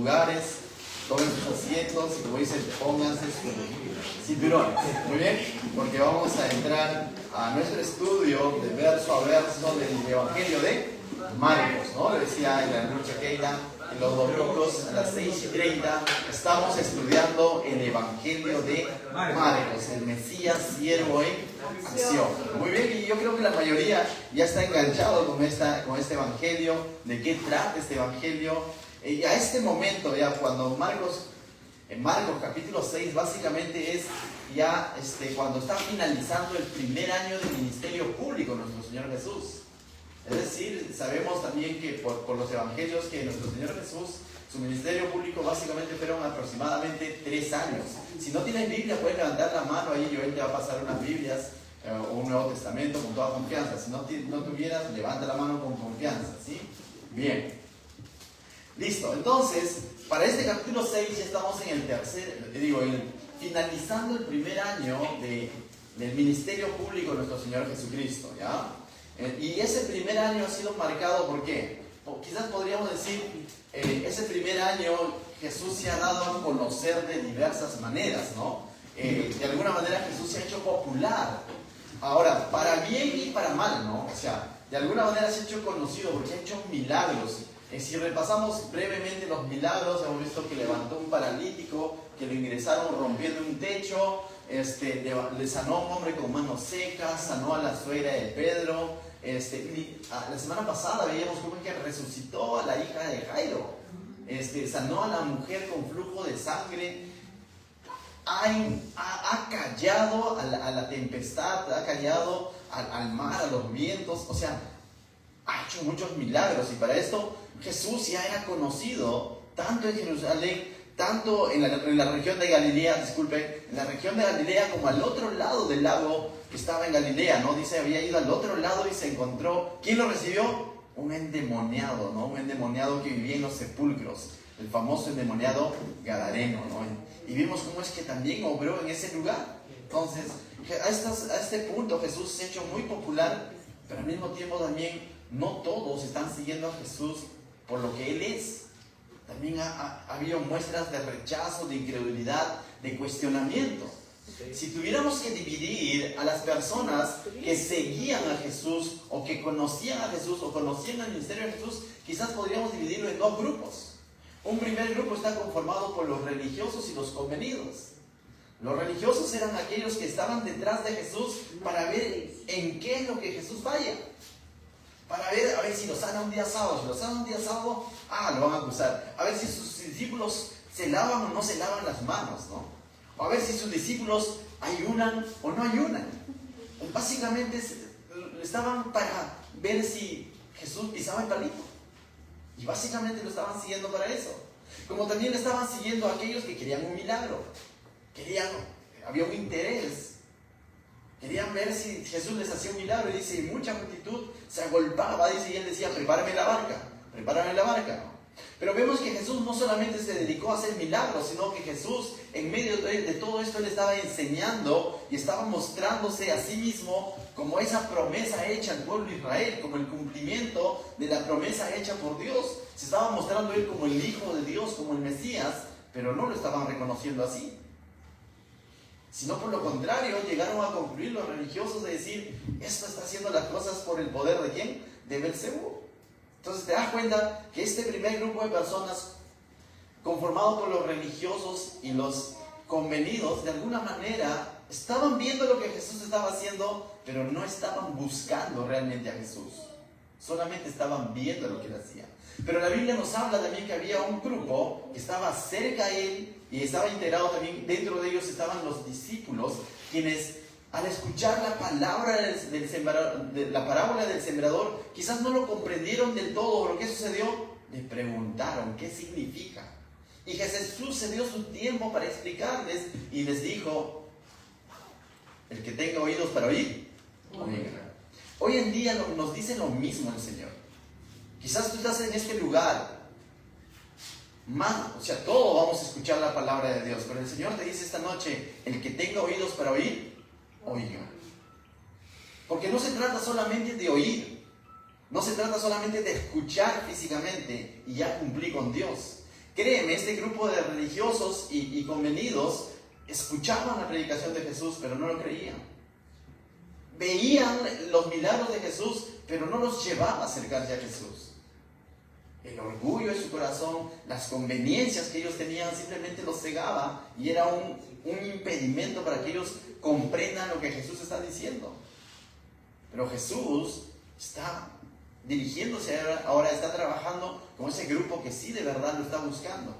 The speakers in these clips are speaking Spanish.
lugares, tomen sus asientos y como dicen, pónganse sus cinturones. Muy bien, porque vamos a entrar a nuestro estudio de verso a verso del Evangelio de Marcos, ¿no? Le decía en la noche Keila, en los domingos a las 6:30 estamos estudiando el Evangelio de Marcos, el Mesías siervo en acción. Muy bien, y yo creo que la mayoría ya está enganchado con este Evangelio, de qué trata este Evangelio. Y a este momento, ya cuando en Marcos capítulo 6, básicamente es ya cuando está finalizando el primer año de ministerio público de nuestro Señor Jesús. Es decir, sabemos también que por los evangelios que nuestro Señor Jesús, su ministerio público básicamente fueron aproximadamente 3 años. Si no tienes Biblia, puedes levantar la mano ahí, Joel te va a pasar unas Biblias o un Nuevo Testamento con toda confianza. Si no tuvieras, levanta la mano con confianza, ¿sí? Bien. Listo, entonces, para este capítulo 6 ya estamos finalizando el primer año del ministerio público de nuestro Señor Jesucristo, ¿ya? Y ese primer año ha sido marcado ¿por qué? Quizás podríamos decir, ese primer año Jesús se ha dado a conocer de diversas maneras, ¿no? De alguna manera Jesús se ha hecho popular. Ahora, para bien y para mal, ¿no? O sea, de alguna manera se ha hecho conocido porque ha hecho milagros. Si repasamos brevemente los milagros, hemos visto que levantó un paralítico, que lo ingresaron rompiendo un techo, le sanó a un hombre con manos secas, sanó a la suegra de Pedro. La semana pasada veíamos cómo es que resucitó a la hija de Jairo, sanó a la mujer con flujo de sangre, ha callado a la tempestad, ha callado al mar, a los vientos, o sea, ha hecho muchos milagros. Y para esto Jesús ya era conocido tanto en Jerusalén, tanto en la región de Galilea, en la región de Galilea como al otro lado del lago que estaba en Galilea, ¿no? Dice, había ido al otro lado y se encontró, ¿quién lo recibió? Un endemoniado, ¿no? Un endemoniado que vivía en los sepulcros, el famoso endemoniado gadareno, ¿no? Y vimos cómo es que también obró en ese lugar. Entonces, a este punto Jesús se ha hecho muy popular, pero al mismo tiempo también no todos están siguiendo a Jesús por lo que Él es. También ha habido muestras de rechazo, de incredulidad, de cuestionamiento. Si tuviéramos que dividir a las personas que seguían a Jesús o que conocían a Jesús o conocían el ministerio de Jesús, quizás podríamos dividirlo en 2 grupos. Un primer grupo está conformado por los religiosos y los convenidos. Los religiosos eran aquellos que estaban detrás de Jesús para ver en qué es lo que Jesús falla. Para ver, a ver si lo sana un día sábado. Si lo sana un día sábado, lo van a acusar. A ver si sus discípulos se lavan o no se lavan las manos, ¿no? O a ver si sus discípulos ayunan o no ayunan. Básicamente estaban para ver si Jesús pisaba el palito. Y básicamente lo estaban siguiendo para eso. Como también estaban siguiendo a aquellos que querían un milagro. Había un interés. Querían ver si Jesús les hacía un milagro. Y dice, y mucha multitud se agolpaba, dice, y él decía, prepárame la barca, ¿no? Pero vemos que Jesús no solamente se dedicó a hacer milagros, sino que Jesús, en medio de todo esto, Él estaba enseñando y estaba mostrándose a sí mismo como esa promesa hecha al pueblo de Israel, como el cumplimiento de la promesa hecha por Dios. Se estaba mostrando Él como el Hijo de Dios, como el Mesías, pero no lo estaban reconociendo así. Sino por lo contrario, llegaron a concluir los religiosos de decir, esto está haciendo las cosas por el poder ¿de quién? De Belcebú. Entonces te das cuenta que este primer grupo de personas, conformado por los religiosos y los convenidos, de alguna manera estaban viendo lo que Jesús estaba haciendo, pero no estaban buscando realmente a Jesús. Solamente estaban viendo lo que Él hacía. Pero la Biblia nos habla también que había un grupo que estaba cerca a Él y estaba integrado también, dentro de ellos estaban los discípulos, quienes al escuchar la palabra la parábola del sembrador, quizás no lo comprendieron del todo. Lo que sucedió, le preguntaron qué significa. Y Jesús se dio su tiempo para explicarles y les dijo, el que tenga oídos para oír, oiga. Hoy en día nos dice lo mismo el Señor. Quizás tú estás en este lugar, todos vamos a escuchar la palabra de Dios, pero el Señor te dice esta noche, el que tenga oídos para oír, oiga. Porque no se trata solamente de oír, no se trata solamente de escuchar físicamente y ya cumplí con Dios. Créeme, este grupo de religiosos y convenidos escuchaban la predicación de Jesús, pero no lo creían. Veían los milagros de Jesús, pero no los llevaba a acercarse a Jesús. El orgullo de su corazón, las conveniencias que ellos tenían, simplemente los cegaba y era un impedimento para que ellos comprendan lo que Jesús está diciendo. Pero Jesús está dirigiéndose ahora, está trabajando con ese grupo que sí de verdad lo está buscando.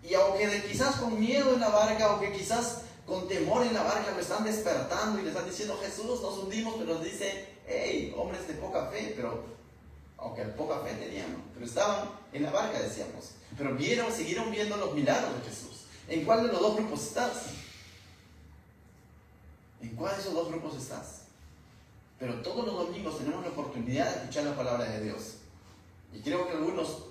Y aunque quizás con miedo en la barca, aunque quizás con temor en la barca, lo están despertando y le están diciendo: Jesús, nos hundimos, pero les dice: hey, hombres de poca fe, pero aunque poca fe tenían, ¿no? Pero estaban en la barca, decíamos. Pero siguieron viendo los milagros de Jesús. ¿En cuál de los dos grupos estás? ¿En cuál de esos dos grupos estás? Pero todos los domingos tenemos la oportunidad de escuchar la palabra de Dios. Y creo que algunos,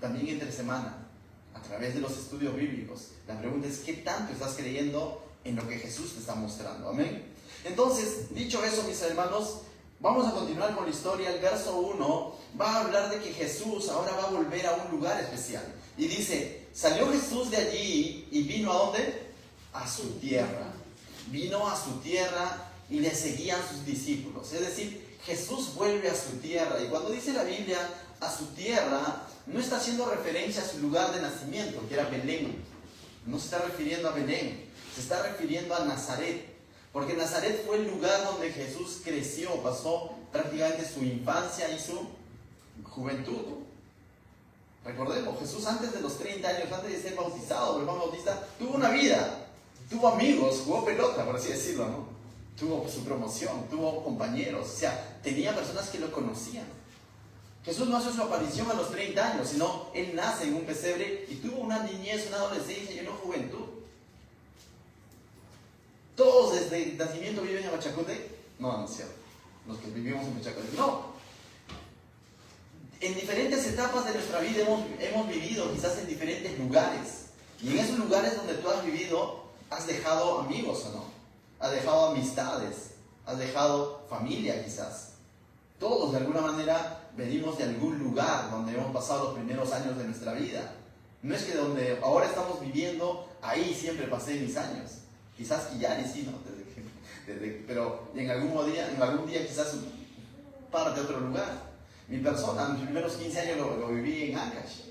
también entre semana, a través de los estudios bíblicos, la pregunta es: ¿qué tanto estás creyendo en lo que Jesús te está mostrando? Amén. Entonces, dicho eso, mis hermanos, vamos a continuar con la historia. El verso 1 va a hablar de que Jesús ahora va a volver a un lugar especial. Y dice: salió Jesús de allí y vino ¿a dónde? A su tierra. Vino a su tierra y le seguían sus discípulos. Es decir, Jesús vuelve a su tierra. Y cuando dice la Biblia a su tierra, no está haciendo referencia a su lugar de nacimiento, que era Belén. No se está refiriendo a Belén, se está refiriendo a Nazaret. Porque Nazaret fue el lugar donde Jesús creció, pasó prácticamente su infancia y su juventud. Recordemos, Jesús antes de los 30 años, antes de ser bautizado por Juan Bautista, tuvo una vida, tuvo amigos, jugó pelota, por así decirlo, ¿no? Tuvo su promoción, tuvo compañeros, o sea, tenía personas que lo conocían. Jesús no hace su aparición a los 30 años, sino Él nace en un pesebre y tuvo una niñez, una adolescencia y una juventud. ¿Todos desde el nacimiento viven en Pachacute? No, no es cierto. Los que vivimos en Pachacute, no. En diferentes etapas de nuestra vida hemos vivido quizás en diferentes lugares. Y en esos lugares donde tú has vivido, has dejado amigos o no. Has dejado amistades, has dejado familia quizás. Todos de alguna manera venimos de algún lugar donde hemos pasado los primeros años de nuestra vida. No es que donde ahora estamos viviendo, ahí siempre pasé mis años. Quizás Quillari sí, ¿no? Pero en algún día quizás parte de otro lugar. Mi persona, mis primeros 15 años lo viví en Ancash.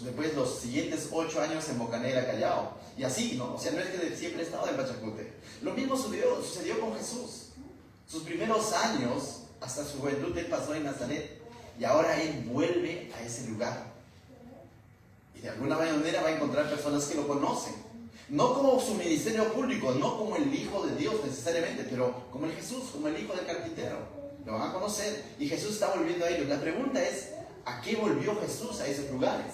Después los siguientes 8 años en Bocanera, Callao. Y así, ¿no? O sea, no es que siempre he estado en Pachacute. Lo mismo sucedió con Jesús. Sus primeros años, hasta su juventud, Él pasó en Nazaret. Y ahora Él vuelve a ese lugar. Y de alguna manera va a encontrar personas que lo conocen. No como su ministerio público, no como el Hijo de Dios necesariamente, pero como el Jesús, como el Hijo del carpintero. Lo van a conocer y Jesús está volviendo a ellos. La pregunta es: ¿a qué volvió Jesús a esos lugares?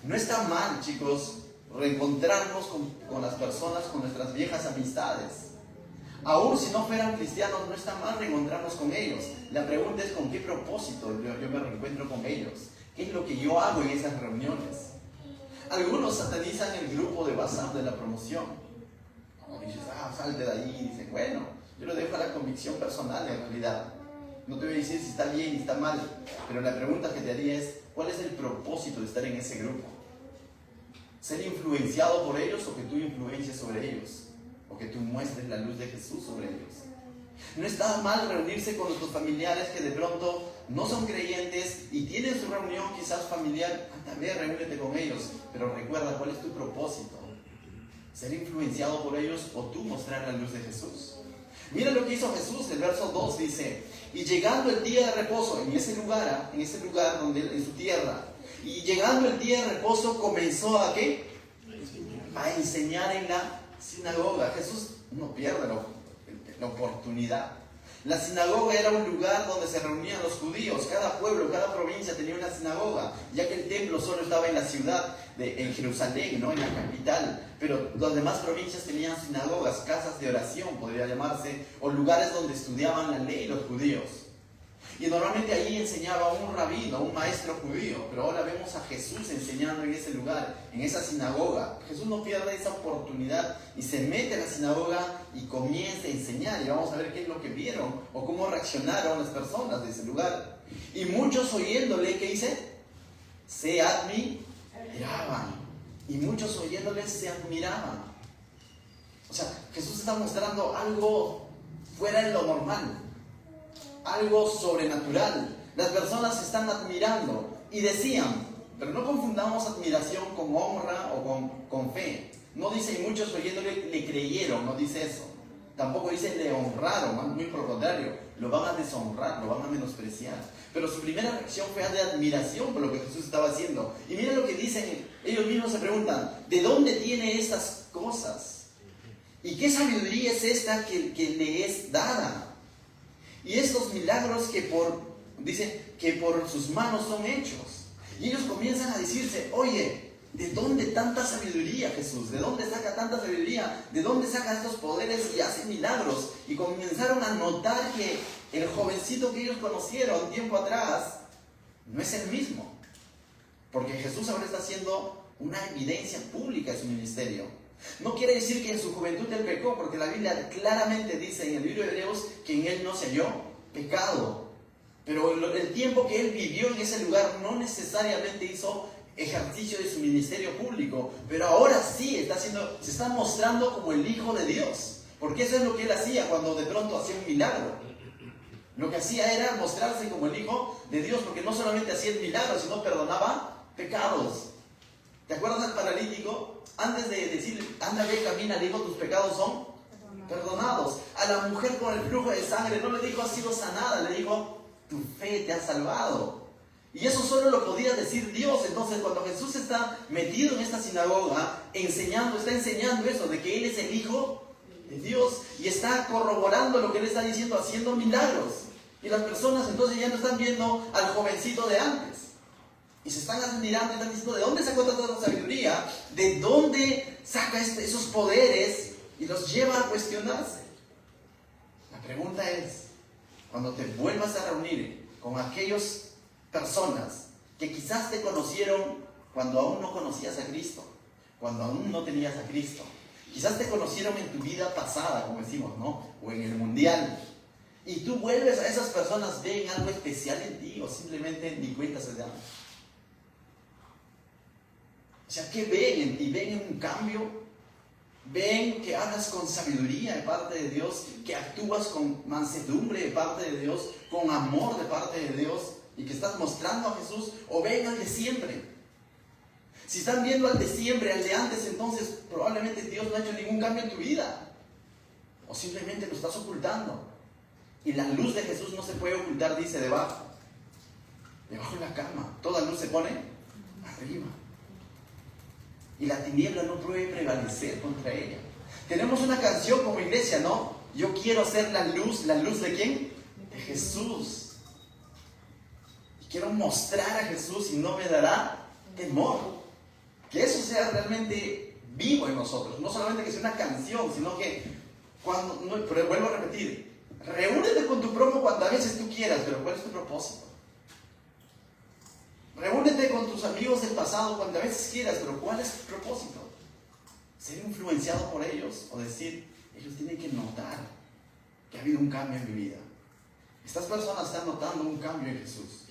No está mal, chicos, reencontrarnos con las personas, con nuestras viejas amistades. Aún si no fueran cristianos, no está mal reencontrarnos con ellos. La pregunta es: ¿con qué propósito yo me reencuentro con ellos? ¿Qué es lo que yo hago en esas reuniones? Algunos satanizan el grupo de WhatsApp de la promoción. Como dices: salte de ahí. Y dicen: bueno, yo lo dejo a la convicción personal en realidad. No te voy a decir si está bien y está mal, pero la pregunta que te haría es: ¿cuál es el propósito de estar en ese grupo? ¿Ser influenciado por ellos o que tú influencies sobre ellos? ¿O que tú muestres la luz de Jesús sobre ellos? No está mal reunirse con nuestros familiares que de pronto no son creyentes y tienen su reunión quizás familiar. También reúnete con ellos, pero recuerda cuál es tu propósito. ¿Ser influenciado por ellos o tú mostrar la luz de Jesús? Mira lo que hizo Jesús. El verso 2 dice: y llegando el día de reposo, en ese lugar donde, en su tierra, y llegando el día de reposo, comenzó a ¿qué? A enseñar en la sinagoga. Jesús no pierde la oportunidad. La sinagoga era un lugar donde se reunían los judíos. Cada pueblo, cada provincia tenía una sinagoga, ya que el templo solo estaba en la ciudad, en Jerusalén, ¿no? En la capital. Pero las demás provincias tenían sinagogas, casas de oración, podría llamarse, o lugares donde estudiaban la ley los judíos. Y normalmente ahí enseñaba un rabino, un maestro judío. Pero ahora vemos a Jesús enseñando en ese lugar, en esa sinagoga. Jesús no pierde esa oportunidad y se mete a la sinagoga y comienza a enseñar. Y vamos a ver qué es lo que vieron o cómo reaccionaron las personas de ese lugar. Y muchos oyéndole, ¿qué dice? se admiraban. Y muchos oyéndoles se admiraban. O sea, Jesús está mostrando algo fuera de lo normal, algo sobrenatural. Las personas se están admirando y decían, pero no confundamos admiración con honra o con fe. No dice, y muchos oyéndole le creyeron, no dice eso. Tampoco dice le honraron, muy por el contrario, lo van a deshonrar, lo van a menospreciar. Pero su primera reacción fue de admiración por lo que Jesús estaba haciendo. Y miren lo que dicen, ellos mismos se preguntan, ¿de dónde tiene estas cosas? ¿Y qué sabiduría es esta que le es dada? Y estos milagros dice que por sus manos son hechos. Y ellos comienzan a decirse, oye, ¿de dónde tanta sabiduría, Jesús? ¿De dónde saca tanta sabiduría? ¿De dónde saca estos poderes y hace milagros? Y comenzaron a notar que el jovencito que ellos conocieron tiempo atrás no es el mismo. Porque Jesús ahora está haciendo una evidencia pública de su ministerio. No quiere decir que en su juventud él pecó, porque la Biblia claramente dice en el libro de Hebreos que en él no se halló pecado. Pero el tiempo que él vivió en ese lugar no necesariamente hizo ejercicio de su ministerio público, pero ahora sí se está mostrando como el Hijo de Dios, porque eso es lo que él hacía cuando de pronto hacía un milagro. Lo que hacía era mostrarse como el Hijo de Dios, porque no solamente hacía el milagro, sino perdonaba pecados. ¿Te acuerdas del paralítico? Antes de decir, anda, ve, camina, le dijo, tus pecados son perdonados. A la mujer con el flujo de sangre no le dijo, has sido sanada, le dijo, tu fe te ha salvado. Y eso solo lo podía decir Dios. Entonces, cuando Jesús está metido en esta sinagoga, está enseñando eso, de que Él es el Hijo de Dios, y está corroborando lo que Él está diciendo, haciendo milagros. Y las personas entonces ya no están viendo al jovencito de antes. Y se están admirando y están diciendo, ¿de dónde sacó toda esa sabiduría? ¿De dónde saca esos poderes? Y los lleva a cuestionarse. La pregunta es, cuando te vuelvas a reunir con aquellas personas que quizás te conocieron cuando aún no conocías a Cristo, cuando aún no tenías a Cristo, quizás te conocieron en tu vida pasada, como decimos, ¿no? O en el mundial, y tú vuelves a esas personas, ven algo especial en ti o simplemente ni cuenta se dan. O sea, ¿qué ven en ti? ¿Ven un cambio? ¿Ven que hablas con sabiduría de parte de Dios? ¿Que actúas con mansedumbre de parte de Dios? ¿Con amor de parte de Dios? ¿Y que estás mostrando a Jesús? ¿O ven al de siempre? Si están viendo al de siempre, al de antes, entonces probablemente Dios no ha hecho ningún cambio en tu vida. O simplemente lo estás ocultando. Y la luz de Jesús no se puede ocultar, dice, debajo de la cama. Toda luz se pone arriba. Y la tiniebla no puede prevalecer contra ella. Tenemos una canción como iglesia, ¿no? Yo quiero ser la luz ¿de quién? De Jesús. Y quiero mostrar a Jesús y no me dará temor. Que eso sea realmente vivo en nosotros. No solamente que sea una canción, sino que pero vuelvo a repetir, reúnete con tu prójimo cuantas veces tú quieras, pero ¿cuál es tu propósito? Reúnete con tus amigos del pasado cuantas veces quieras, pero ¿cuál es tu propósito? ¿Ser influenciado por ellos? O decir, ellos tienen que notar que ha habido un cambio en mi vida. Estas personas están notando un cambio en Jesús.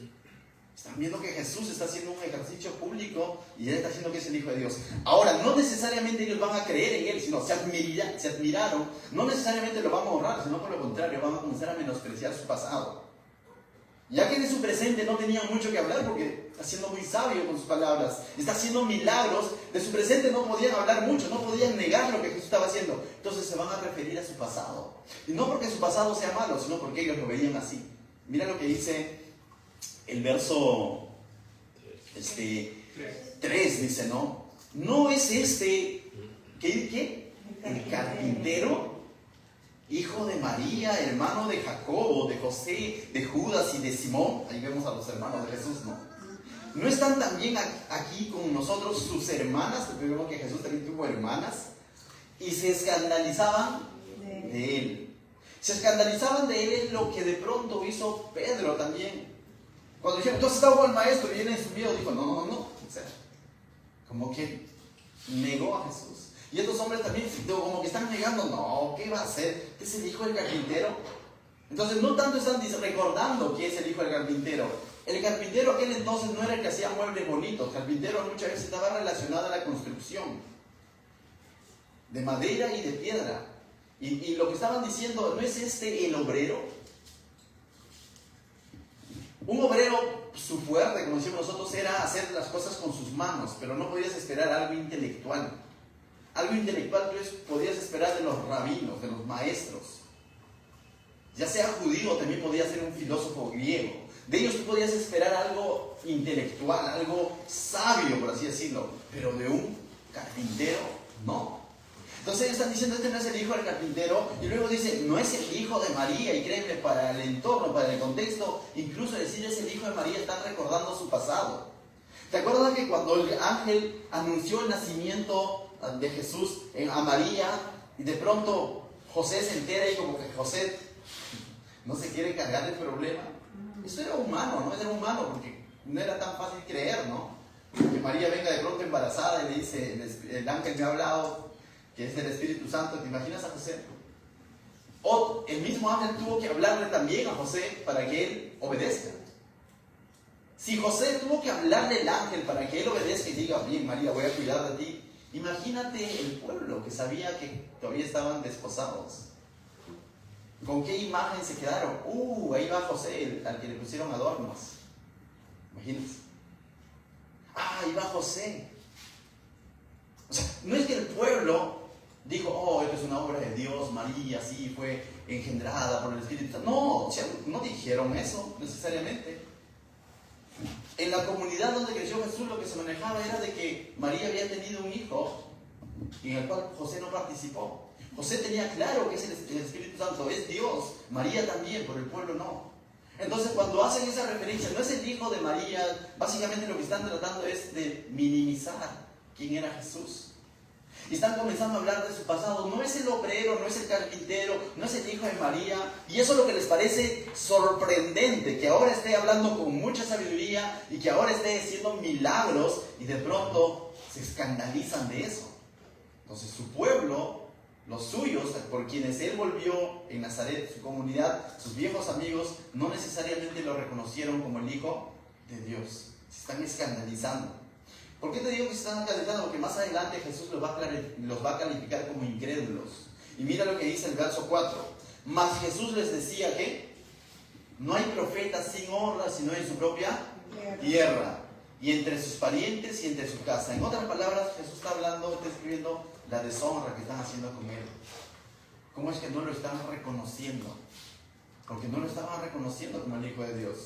Están viendo que Jesús está haciendo un ejercicio público y Él está haciendo que es el Hijo de Dios. Ahora, no necesariamente ellos van a creer en Él, sino se admiraron. No necesariamente lo van a honrar, sino por lo contrario, van a comenzar a menospreciar su pasado. Ya que de su presente no tenían mucho que hablar porque está siendo muy sabio con sus palabras, está haciendo milagros, de su presente no podían hablar mucho, no podían negar lo que Jesús estaba haciendo. Entonces se van a referir a su pasado. Y no porque su pasado sea malo, sino porque ellos lo veían así. Mira lo que dice el verso 3, dice, ¿no? ¿No es ¿qué? El carpintero, hijo de María, hermano de Jacobo, de José, de Judas y de Simón? Ahí vemos a los hermanos de Jesús, ¿no? ¿No están también aquí con nosotros sus hermanas? Porque vemos que Jesús también tuvo hermanas. Y se escandalizaban de Él. Se escandalizaban de Él es lo que de pronto hizo Pedro también. Cuando dijeron, tú has estado con el maestro, y él en su miedo dijo, no. O sea, como que negó a Jesús. Y estos hombres también, como que están negando, no, ¿qué va a hacer? ¿Es el hijo del carpintero? Entonces no tanto están recordando que es el hijo del carpintero, El carpintero aquel entonces no era el que hacía muebles bonitos. El carpintero muchas veces estaba relacionado a la construcción de madera y de piedra. Y lo que estaban diciendo, ¿no es este el obrero? Un obrero, su fuerte, como decimos nosotros, era hacer las cosas con sus manos, pero no podías esperar algo intelectual. Algo intelectual podías esperar de los rabinos, de los maestros. Ya sea judío, también podía ser un filósofo griego. De ellos tú podías esperar algo intelectual, algo sabio, por así decirlo. Pero de un carpintero, no. Entonces ellos están diciendo, este no es el hijo del carpintero. Y luego dice, no es el hijo de María. Y créanme, para el entorno, para el contexto, incluso decir es el hijo de María, están recordando su pasado. ¿Te acuerdas que cuando el ángel anunció el nacimiento de Jesús a María, y de pronto José se entera y como que José no se quiere cargar el problema? Eso era humano, ¿no? Era humano porque no era tan fácil creer, ¿no? Que María venga de pronto embarazada y le dice, el ángel me ha hablado, que es del Espíritu Santo. ¿Te imaginas a José? O el mismo ángel tuvo que hablarle también a José para que él obedezca. Si José tuvo que hablarle al ángel para que él obedezca y diga, bien María, voy a cuidar de ti, imagínate el pueblo que sabía que todavía estaban desposados. ¿Con qué imagen se quedaron? Ahí va José, al que le pusieron adornos. Imagínense. Ahí va José. O sea, no es que el pueblo dijo, esto es una obra de Dios, María, sí, fue engendrada por el Espíritu Santo. No, o sea, no dijeron eso necesariamente. En la comunidad donde creció Jesús, lo que se manejaba era de que María había tenido un hijo en el cual José no participó. José tenía claro que es el Espíritu Santo, es Dios. María también, pero el pueblo no. Entonces, cuando hacen esa referencia, no es el hijo de María, básicamente lo que están tratando es de minimizar quién era Jesús. Y están comenzando a hablar de su pasado. No es el obrero, no es el carpintero, no es el hijo de María. Y eso es lo que les parece sorprendente, que ahora esté hablando con mucha sabiduría y que ahora esté haciendo milagros y de pronto se escandalizan de eso. Entonces su pueblo, los suyos, por quienes él volvió en Nazaret, su comunidad, sus viejos amigos, no necesariamente lo reconocieron como el hijo de Dios. Se están escandalizando. ¿Por qué te digo que se están escandalizando? Porque más adelante Jesús los va a calificar como incrédulos. Y mira lo que dice el verso 4. Mas Jesús les decía que no hay profeta sin honra sino en su propia tierra, y entre sus parientes y entre su casa. En otras palabras, Jesús está describiendo la deshonra que están haciendo con él. ¿Cómo es que no lo están reconociendo? Porque no lo estaban reconociendo como el Hijo de Dios.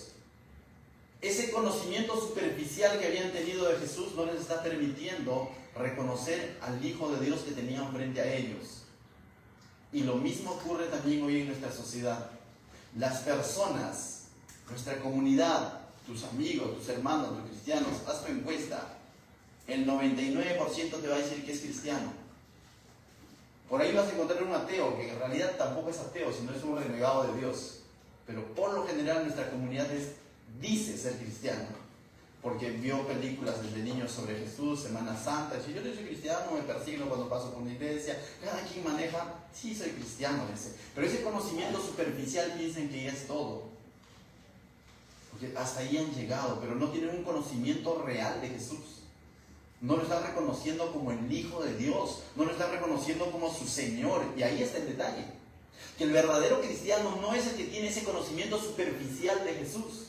Ese conocimiento superficial que habían tenido de Jesús no les está permitiendo reconocer al Hijo de Dios que tenían frente a ellos. Y lo mismo ocurre también hoy en nuestra sociedad. Las personas, nuestra comunidad, tus amigos, tus hermanos, tus cristianos, haz tu encuesta. El 99% te va a decir que es cristiano. Por ahí vas a encontrar un ateo, que en realidad tampoco es ateo, sino es un renegado de Dios. Pero por lo general nuestra comunidad dice ser cristiano, porque vio películas desde niños sobre Jesús, Semana Santa. Si yo no soy cristiano, me persigno cuando paso por una iglesia. Cada quien maneja, sí soy cristiano, dice. Pero ese conocimiento superficial piensan que ya es todo. Porque hasta ahí han llegado, pero no tienen un conocimiento real de Jesús. No lo están reconociendo como el Hijo de Dios, no lo están reconociendo como su Señor. Y ahí está el detalle, que el verdadero cristiano no es el que tiene ese conocimiento superficial de Jesús,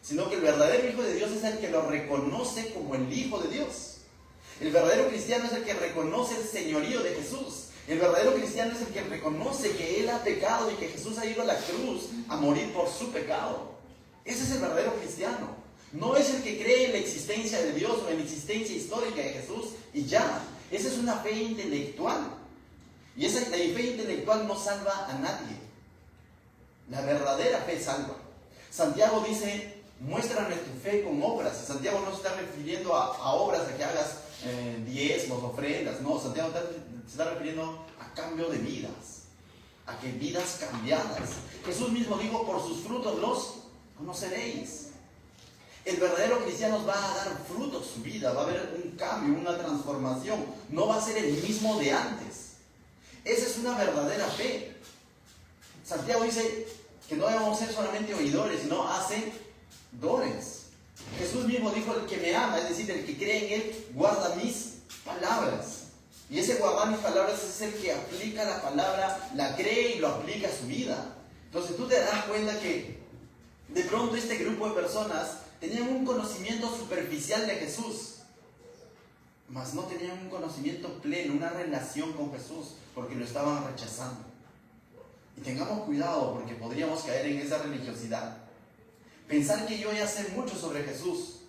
sino que el verdadero Hijo de Dios es el que lo reconoce como el Hijo de Dios. El verdadero cristiano es el que reconoce el señorío de Jesús. El verdadero cristiano es el que reconoce que él ha pecado y que Jesús ha ido a la cruz a morir por su pecado. Ese es el verdadero cristiano. No es el que cree en la existencia de Dios o en la existencia histórica de Jesús y ya. Esa es una fe intelectual. Y esa fe intelectual no salva a nadie. La verdadera fe salva. Santiago dice, muéstrame tu fe con obras. Y Santiago no se está refiriendo a obras de que hagas diezmos, ofrendas. No, Santiago se está refiriendo a cambio de vidas. A que vidas cambiadas. Jesús mismo dijo, por sus frutos los conoceréis. El verdadero cristiano va a dar frutos en su vida, va a haber un cambio, una transformación. No va a ser el mismo de antes. Esa es una verdadera fe. Santiago dice que no debemos ser solamente oidores, sino hacedores. Jesús mismo dijo, el que me ama, es decir, el que cree en Él, guarda mis palabras. Y ese guardar mis palabras es el que aplica la palabra, la cree y lo aplica a su vida. Entonces tú te das cuenta que de pronto este grupo de personas tenían un conocimiento superficial de Jesús, mas no tenían un conocimiento pleno, una relación con Jesús, porque lo estaban rechazando. Y tengamos cuidado porque podríamos caer en esa religiosidad. Pensar que yo ya sé mucho sobre Jesús.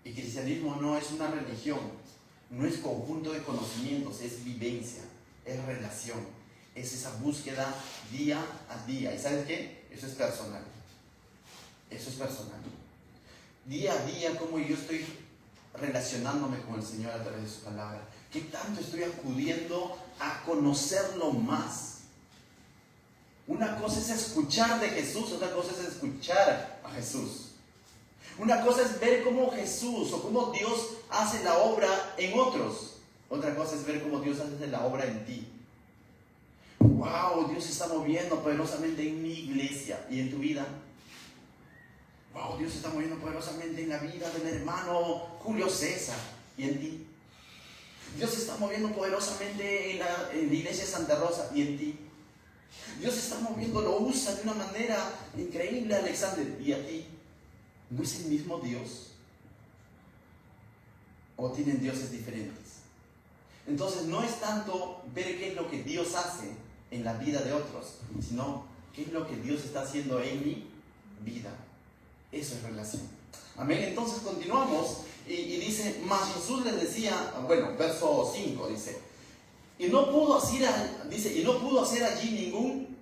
Y cristianismo no es una religión, no es conjunto de conocimientos, es vivencia, es relación, es esa búsqueda día a día. ¿Y sabes qué? Eso es personal. Eso es personal. Día a día, cómo yo estoy relacionándome con el Señor a través de su palabra. ¿Qué tanto estoy acudiendo a conocerlo más? Una cosa es escuchar de Jesús, otra cosa es escuchar a Jesús. Una cosa es ver cómo Jesús o cómo Dios hace la obra en otros. Otra cosa es ver cómo Dios hace la obra en ti. ¡Wow! Dios se está moviendo poderosamente en mi iglesia y en tu vida. ¡Wow! Dios se está moviendo poderosamente en la vida del hermano Julio César y en ti. Dios se está moviendo poderosamente en la iglesia de Santa Rosa y en ti. Dios se está moviendo, lo usa de una manera increíble, Alexander, y a ti. ¿No es el mismo Dios? ¿O tienen dioses diferentes? Entonces no es tanto ver qué es lo que Dios hace en la vida de otros, sino qué es lo que Dios está haciendo en mi vida. Eso es relación. Amén. Entonces continuamos y dice, mas Jesús les decía, bueno, verso 5 dice, y no pudo hacer allí ningún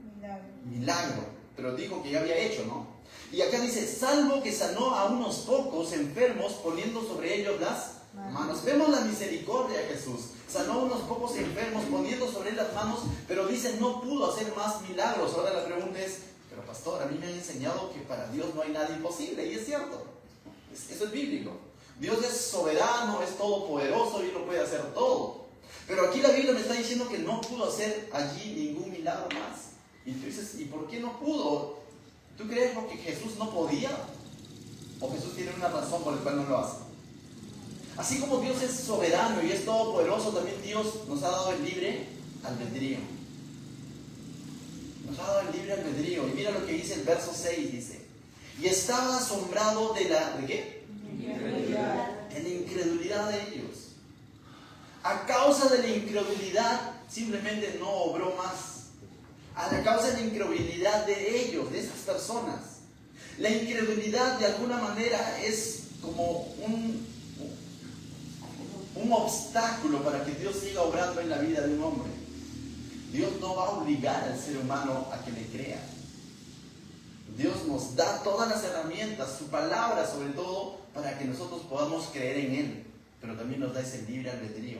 milagro, pero dijo que ya había hecho, ¿no? Y acá dice, salvo que sanó a unos pocos enfermos poniendo sobre ellos las manos. Vemos la misericordia de Jesús. Sanó a unos pocos enfermos poniendo sobre él las manos, pero dice, no pudo hacer más milagros. Ahora la pregunta es, pero pastor, a mí me han enseñado que para Dios no hay nada imposible, y es cierto. Eso es bíblico. Dios es soberano, es todopoderoso y lo puede hacer todo. Pero aquí la Biblia me está diciendo que no pudo hacer allí ningún milagro más. Y tú dices, ¿y por qué no pudo? ¿Tú crees porque Jesús no podía? ¿O Jesús tiene una razón por la cual no lo hace? Así como Dios es soberano y es todopoderoso, también Dios nos ha dado el libre albedrío. Nos ha dado el libre albedrío. Y mira lo que dice el verso 6, dice, y estaba asombrado ¿de qué? Incredulidad. De la incredulidad de ellos. A causa de la incredulidad, simplemente no obró más. A la causa de la incredulidad de ellos, de esas personas. La incredulidad de alguna manera es como un obstáculo para que Dios siga obrando en la vida de un hombre. Dios no va a obligar al ser humano a que le crea. Dios nos da todas las herramientas, su palabra sobre todo, para que nosotros podamos creer en Él, pero también nos da ese libre albedrío.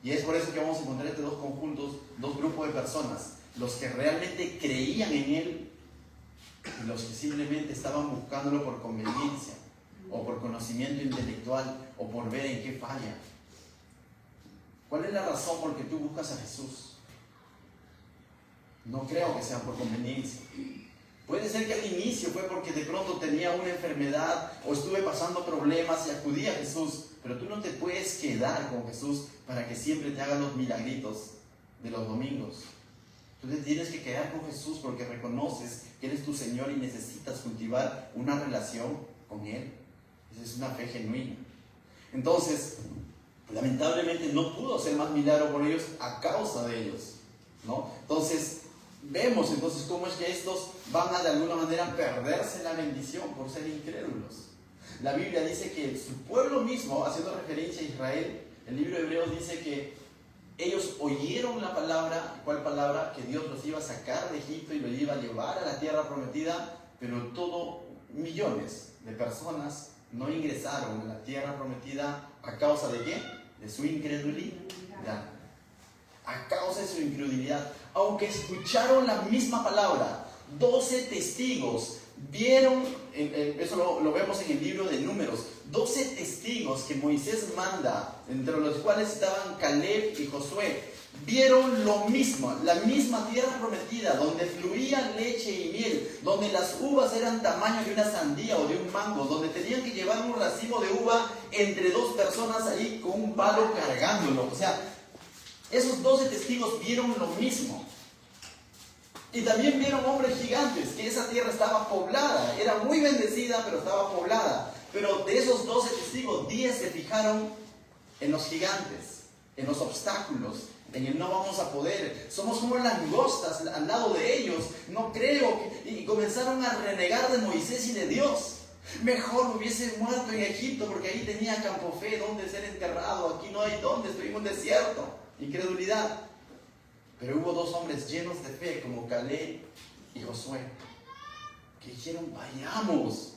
Y es por eso que vamos a encontrar entre dos conjuntos, dos grupos de personas, los que realmente creían en Él y los que simplemente estaban buscándolo por conveniencia, o por conocimiento intelectual, o por ver en qué falla. ¿Cuál es la razón por la que tú buscas a Jesús? No creo que sea por conveniencia. Puede ser que al inicio fue porque de pronto tenía una enfermedad o estuve pasando problemas y acudí a Jesús, pero tú no te puedes quedar con Jesús para que siempre te haga los milagritos de los domingos. Tú te tienes que quedar con Jesús porque reconoces que Él es tu Señor y necesitas cultivar una relación con Él. Esa es una fe genuina. Entonces, lamentablemente no pudo hacer más milagro por ellos a causa de ellos, ¿no? Entonces, vemos entonces cómo es que estos van a de alguna manera perderse la bendición por ser incrédulos. La Biblia dice que su pueblo mismo, haciendo referencia a Israel, el libro de Hebreos dice que ellos oyeron la palabra. ¿Cuál palabra? Que Dios los iba a sacar de Egipto y los iba a llevar a la tierra prometida, pero millones de personas no ingresaron a la tierra prometida a causa de ¿qué? De su incredulidad. A causa de su incredulidad, aunque escucharon la misma palabra, 12 testigos vieron, eso lo vemos en el libro de Números, 12 testigos que Moisés manda, entre los cuales estaban Caleb y Josué. vieron lo mismo, la misma tierra prometida, donde fluía leche y miel, donde las uvas eran tamaño de una sandía o de un mango, donde tenían que llevar un racimo de uva entre dos personas ahí con un palo cargándolo. O sea, esos 12 testigos vieron lo mismo. Y también vieron hombres gigantes, que esa tierra estaba poblada, era muy bendecida, pero estaba poblada. Pero de esos 12 testigos, 10 se fijaron en los gigantes, en los obstáculos, en el no vamos a poder, somos como langostas al lado de ellos, no creo, y comenzaron a renegar de Moisés y de Dios. Mejor hubiese muerto en Egipto, porque ahí tenía Campofé, donde ser enterrado, aquí no hay donde, estoy en un desierto. Incredulidad. Pero hubo 2 hombres llenos de fe, como Caleb y Josué, que dijeron, vayamos,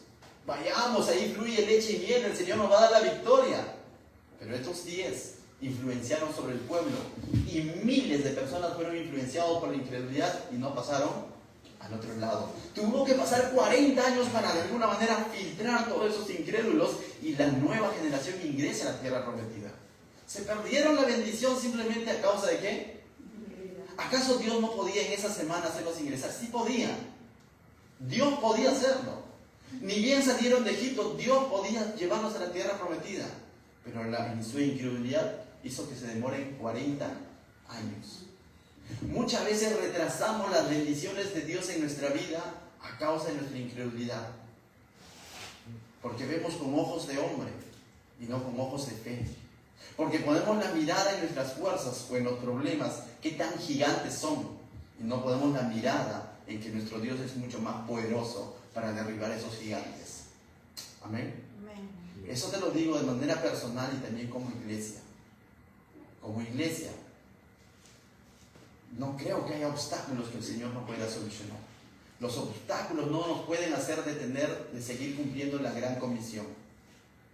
ahí fluye leche y miel, el Señor nos va a dar la victoria. Pero estos 10 influenciaron sobre el pueblo y miles de personas fueron influenciados por la incredulidad y no pasaron al otro lado. Tuvo que pasar 40 años para de alguna manera filtrar todos esos incrédulos y la nueva generación ingrese a la tierra prometida. Se perdieron la bendición simplemente a causa de ¿qué? ¿Acaso Dios no podía en esa semana hacerlos ingresar? Sí podía. Dios podía hacerlo. Ni bien salieron de Egipto, Dios podía llevarlos a la tierra prometida. Pero su incredulidad hizo que se demoren 40 años. Muchas veces retrasamos las bendiciones de Dios en nuestra vida a causa de nuestra incredulidad. Porque vemos con ojos de hombre y no con ojos de fe. Porque ponemos la mirada en nuestras fuerzas o en los problemas, qué tan gigantes son. Y no ponemos la mirada en que nuestro Dios es mucho más poderoso para derribar esos gigantes. Amén. Eso te lo digo de manera personal y también como iglesia. Como iglesia, no creo que haya obstáculos que el Señor no pueda solucionar. Los obstáculos no nos pueden hacer detener de seguir cumpliendo la gran comisión.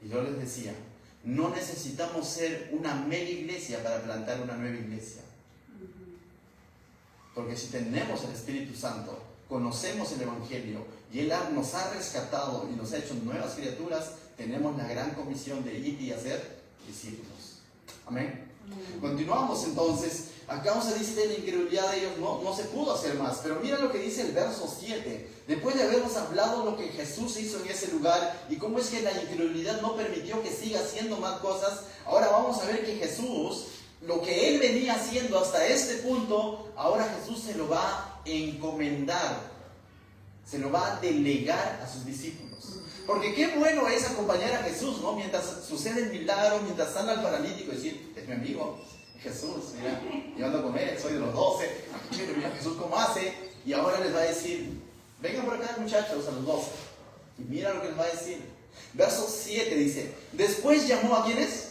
Y yo les decía, no necesitamos ser una mega iglesia para plantar una nueva iglesia. Porque si tenemos el Espíritu Santo, conocemos el Evangelio y Él nos ha rescatado y nos ha hecho nuevas criaturas, tenemos la gran comisión de ir y hacer discípulos. Amén. Continuamos entonces. A causa, dice, de la incredulidad de ellos no se pudo hacer más. Pero mira lo que dice el verso 7. Después de habernos hablado lo que Jesús hizo en ese lugar y cómo es que la incredulidad no permitió que siga haciendo más cosas, ahora vamos a ver que Jesús, lo que Él venía haciendo hasta este punto, ahora Jesús se lo va a encomendar, se lo va a delegar a sus discípulos. Porque qué bueno es acompañar a Jesús, ¿no? Mientras sucede el milagro, mientras sana al paralítico y decir, es mi amigo, Jesús, mira, yo ando con él, soy de los 12, mira Jesús cómo hace, y ahora les va a decir, vengan por acá muchachos, a los 12, y mira lo que les va a decir. Verso 7 dice, después llamó ¿a quiénes?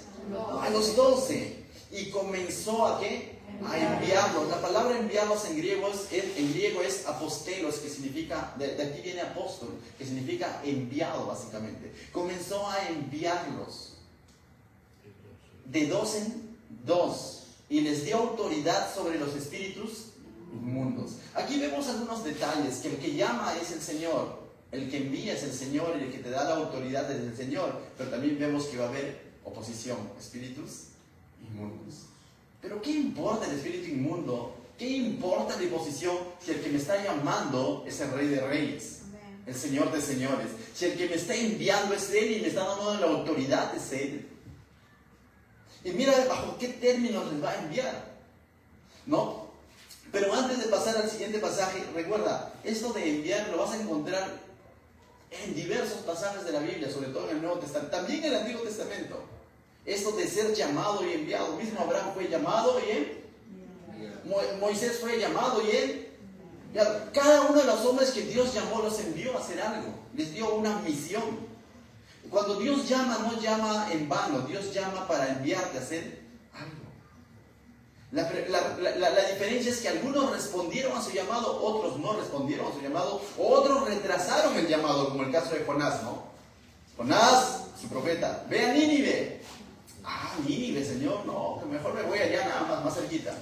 A los 12, y comenzó ¿a qué? A enviarlos. La palabra enviarlos en griego es apostelos, que significa, de aquí viene apóstol, que significa enviado básicamente. Comenzó a enviarlos de 2 en 2 y les dio autoridad sobre los espíritus inmundos. Aquí vemos algunos detalles, que el que llama es el Señor, el que envía es el Señor y el que te da la autoridad es el Señor, pero también vemos que va a haber oposición, espíritus inmundos. Pero ¿qué importa el espíritu inmundo? ¿Qué importa la oposición si el que me está llamando es el Rey de Reyes, el Señor de Señores? Si el que me está enviando es Él y me está dando la autoridad es Él. Y mira bajo qué términos les va a enviar, ¿no? Pero antes de pasar al siguiente pasaje, recuerda, esto de enviar lo vas a encontrar en diversos pasajes de la Biblia, sobre todo en el Nuevo Testamento, también en el Antiguo Testamento. Esto de ser llamado y enviado. Mismo Abraham fue llamado y él. Moisés fue llamado y él. Cada uno de los hombres que Dios llamó los envió a hacer algo. Les dio una misión. Cuando Dios llama, no llama en vano. Dios llama para enviarte a hacer algo. La diferencia es que algunos respondieron a su llamado, otros no respondieron a su llamado, otros retrasaron el llamado, como el caso de Jonás, ¿no? Jonás, su profeta, ve a Nínive. Nínive, Señor, no, que mejor me voy allá nada más cerquita.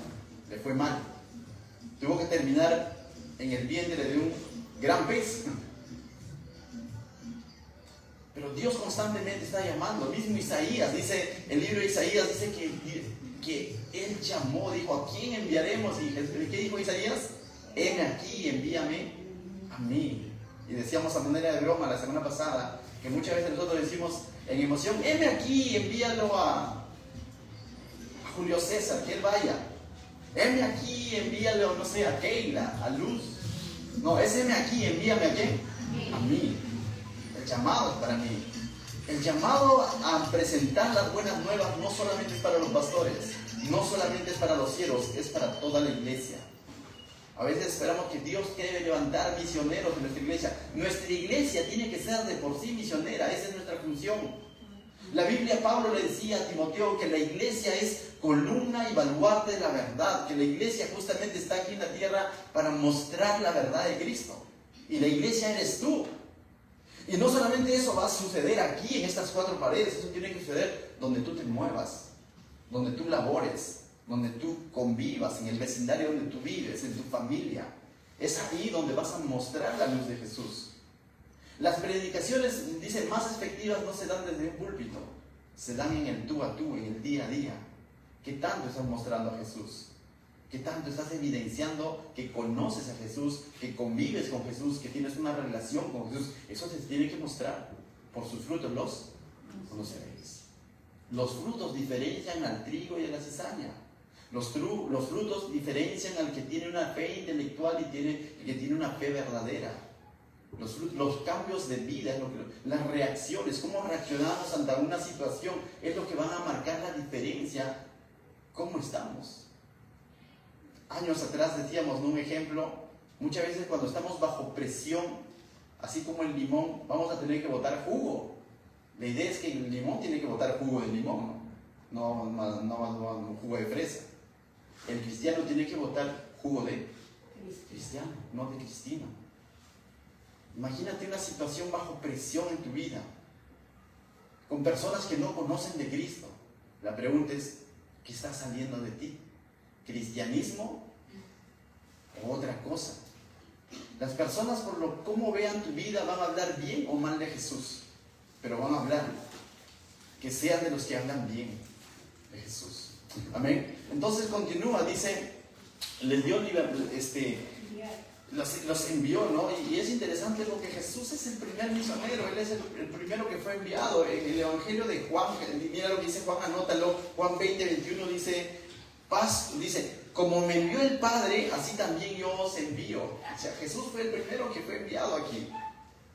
Le fue mal. Tuvo que terminar en el vientre de un gran pez. Pero Dios constantemente está llamando. El mismo Isaías dice, el libro de Isaías dice que Él llamó, dijo, ¿a quién enviaremos? Y ¿qué dijo Isaías? Heme aquí, envíame a mí. Y decíamos a manera de broma la semana pasada, que muchas veces nosotros decimos en emoción, heme aquí, envíalo a Julio César, que él vaya. Heme aquí, envíalo, no sé, a Keila, a Luz. No, es heme aquí, envíame a quién? A mí. El llamado es para mí. El llamado a presentar las buenas nuevas no solamente es para los pastores, no solamente es para los siervos, es para toda la iglesia. A veces esperamos que Dios quiere levantar misioneros en nuestra iglesia. Nuestra iglesia tiene que ser de por sí misionera, esa es nuestra función. La Biblia, Pablo le decía a Timoteo que la iglesia es columna y baluarte de la verdad, que la iglesia justamente está aquí en la tierra para mostrar la verdad de Cristo. Y la iglesia eres tú. Y no solamente eso va a suceder aquí en estas 4 paredes, eso tiene que suceder donde tú te muevas, donde tú labores, donde tú convivas, en el vecindario donde tú vives, en tu familia. Es ahí donde vas a mostrar la luz de Jesús. Las predicaciones, dicen, más efectivas no se dan desde un púlpito, se dan en el tú a tú, en el día a día. ¿Qué tanto estás mostrando a Jesús? ¿Qué tanto estás evidenciando que conoces a Jesús, que convives con Jesús, que tienes una relación con Jesús? Eso se tiene que mostrar. Por sus frutos los conoceréis. Los frutos diferencian al trigo y a la cizaña. Los frutos diferencian al que tiene una fe intelectual y que tiene una fe verdadera. Los cambios de vida, las reacciones, cómo reaccionamos ante una situación, es lo que van a marcar la diferencia. ¿Cómo estamos? Años atrás decíamos, ¿no? Un ejemplo, muchas veces cuando estamos bajo presión, así como el limón, vamos a tener que botar jugo. La idea es que el limón tiene que botar jugo de limón, no jugo de fresa. El cristiano tiene que botar jugo de cristiano, no de cristino. Imagínate una situación bajo presión en tu vida, con personas que no conocen de Cristo. La pregunta es, ¿qué está saliendo de ti? ¿Cristianismo o otra cosa? Las personas, por cómo vean tu vida, van a hablar bien o mal de Jesús, pero van a hablar. Que sean de los que hablan bien de Jesús. Amén. Entonces continúa, dice, les dio los envió, ¿no? Y es interesante porque Jesús es el primer misionero, Él es el primero que fue enviado. En el Evangelio de Juan, mira lo que dice Juan, anótalo, Juan 20:21 dice, como me envió el Padre, así también yo os envío. O sea, Jesús fue el primero que fue enviado aquí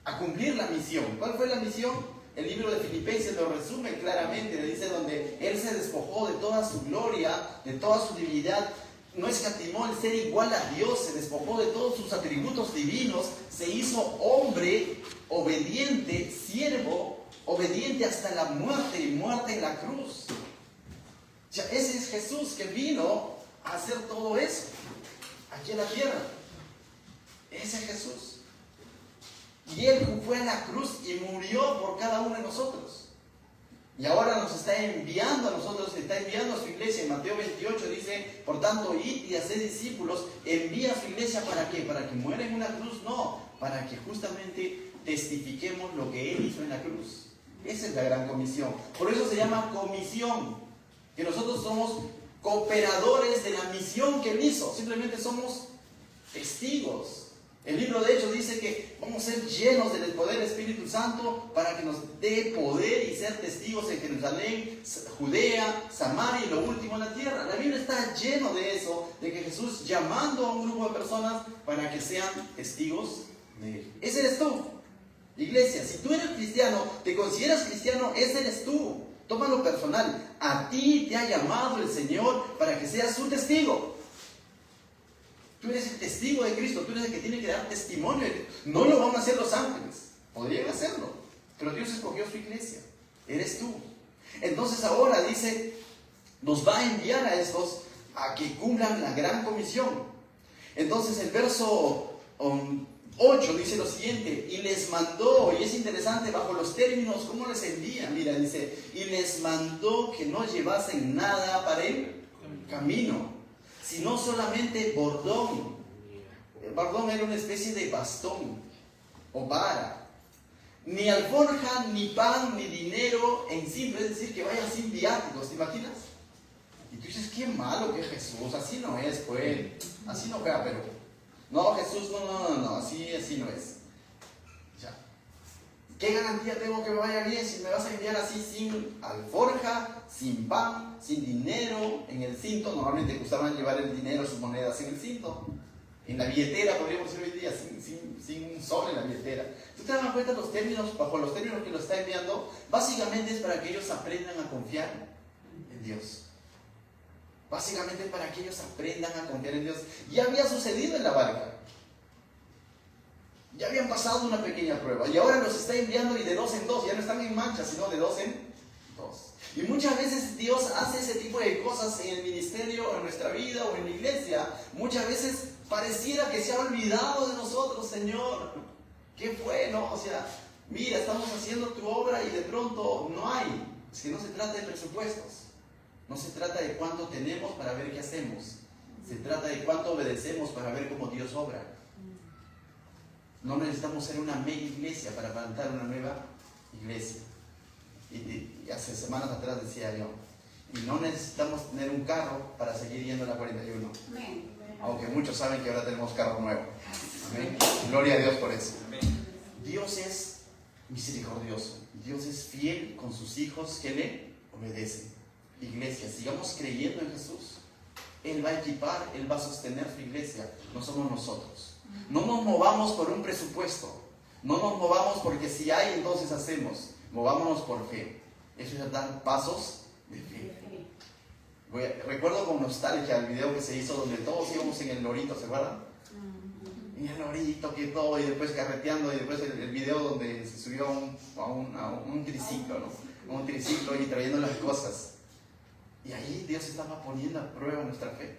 a cumplir la misión. ¿Cuál fue la misión? El libro de Filipenses lo resume claramente, le dice donde Él se despojó de toda su gloria, de toda su divinidad, no escatimó el ser igual a Dios, se despojó de todos sus atributos divinos, se hizo hombre, obediente, siervo, obediente hasta la muerte y muerte en la cruz. O sea, ese es Jesús que vino a hacer todo eso aquí en la tierra. Ese es Jesús. Y Él fue a la cruz y murió por cada uno de nosotros. Y ahora nos está enviando a nosotros, está enviando a su iglesia. En Mateo 28 dice, por tanto, id y haced discípulos. Envía a su iglesia, ¿para qué? ¿Para que muera en una cruz? No, para que justamente testifiquemos lo que Él hizo en la cruz. Esa es la gran comisión. Por eso se llama comisión. Que nosotros somos cooperadores de la misión que Él hizo. Simplemente somos testigos. El libro de Hechos dice que vamos a ser llenos del poder del Espíritu Santo para que nos dé poder y ser testigos en Jerusalén, Judea, Samaria y lo último en la tierra. La Biblia está lleno de eso, de que Jesús llamando a un grupo de personas para que sean testigos de Él. Ese eres tú, iglesia. Si tú eres cristiano, te consideras cristiano, ese eres tú. Tómalo personal. A ti te ha llamado el Señor para que seas su testigo. Tú eres el testigo de Cristo, tú eres el que tiene que dar testimonio. No lo van a hacer los ángeles, podrían hacerlo, pero Dios escogió su iglesia, eres tú. Entonces ahora dice, nos va a enviar a estos a que cumplan la gran comisión. Entonces el verso 8 dice lo siguiente, y les mandó, y es interesante bajo los términos, ¿cómo les envía? Mira, dice, y les mandó que no llevasen nada para el camino, sino solamente bordón. El bordón era una especie de bastón o vara. ni alforja, ni pan, ni dinero en simple, es decir, que vayan sin viáticos, ¿te imaginas? Y tú dices, qué malo que es Jesús, así no es, pues, así no juega, pero no, Jesús, no, así no es. Ya. ¿Qué garantía tengo que me vaya bien si me vas a enviar así sin alforja, sin pan, sin dinero en el cinto? Normalmente gustaban llevar el dinero, sus monedas en el cinto. En la billetera, podríamos decir hoy día, sin un sol en la billetera. ¿Tú te das cuenta los términos, bajo los términos que lo está enviando? Básicamente es para que ellos aprendan a confiar en Dios. Básicamente es para que ellos aprendan a confiar en Dios. Ya había sucedido en la barca. Ya habían pasado una pequeña prueba. Y ahora los está enviando y de 2 en 2. Ya no están en mancha, sino de 2 en 2. Y muchas veces Dios hace ese tipo de cosas en el ministerio, en nuestra vida o en la iglesia. Muchas veces pareciera que se ha olvidado de nosotros, Señor. ¿Qué fue, no? O sea, mira, estamos haciendo tu obra y de pronto no hay. Es que no se trata de presupuestos. No se trata de cuánto tenemos para ver qué hacemos. Se trata de cuánto obedecemos para ver cómo Dios obra. No necesitamos ser una mega iglesia para plantar una nueva iglesia. Y hace semanas atrás decía yo, y no necesitamos tener un carro para seguir yendo a la 41. Aunque muchos saben que ahora tenemos carro nuevo. Amén. Gloria a Dios por eso. Dios es misericordioso. Dios es fiel con sus hijos que le obedecen. Iglesia, sigamos creyendo en Jesús. Él va a equipar, Él va a sostener su iglesia. No somos nosotros. No nos movamos por un presupuesto. No nos movamos porque si hay, entonces hacemos. Movámonos por fe. Eso es dar pasos de fe. Recuerdo con nostalgia el video que se hizo donde todos íbamos en el lorito, ¿se acuerdan? En el lorito, que todo, y después carreteando, y después el video donde se subió a un triciclo, ¿no? Un triciclo y trayendo las cosas. Y ahí Dios estaba poniendo a prueba nuestra fe.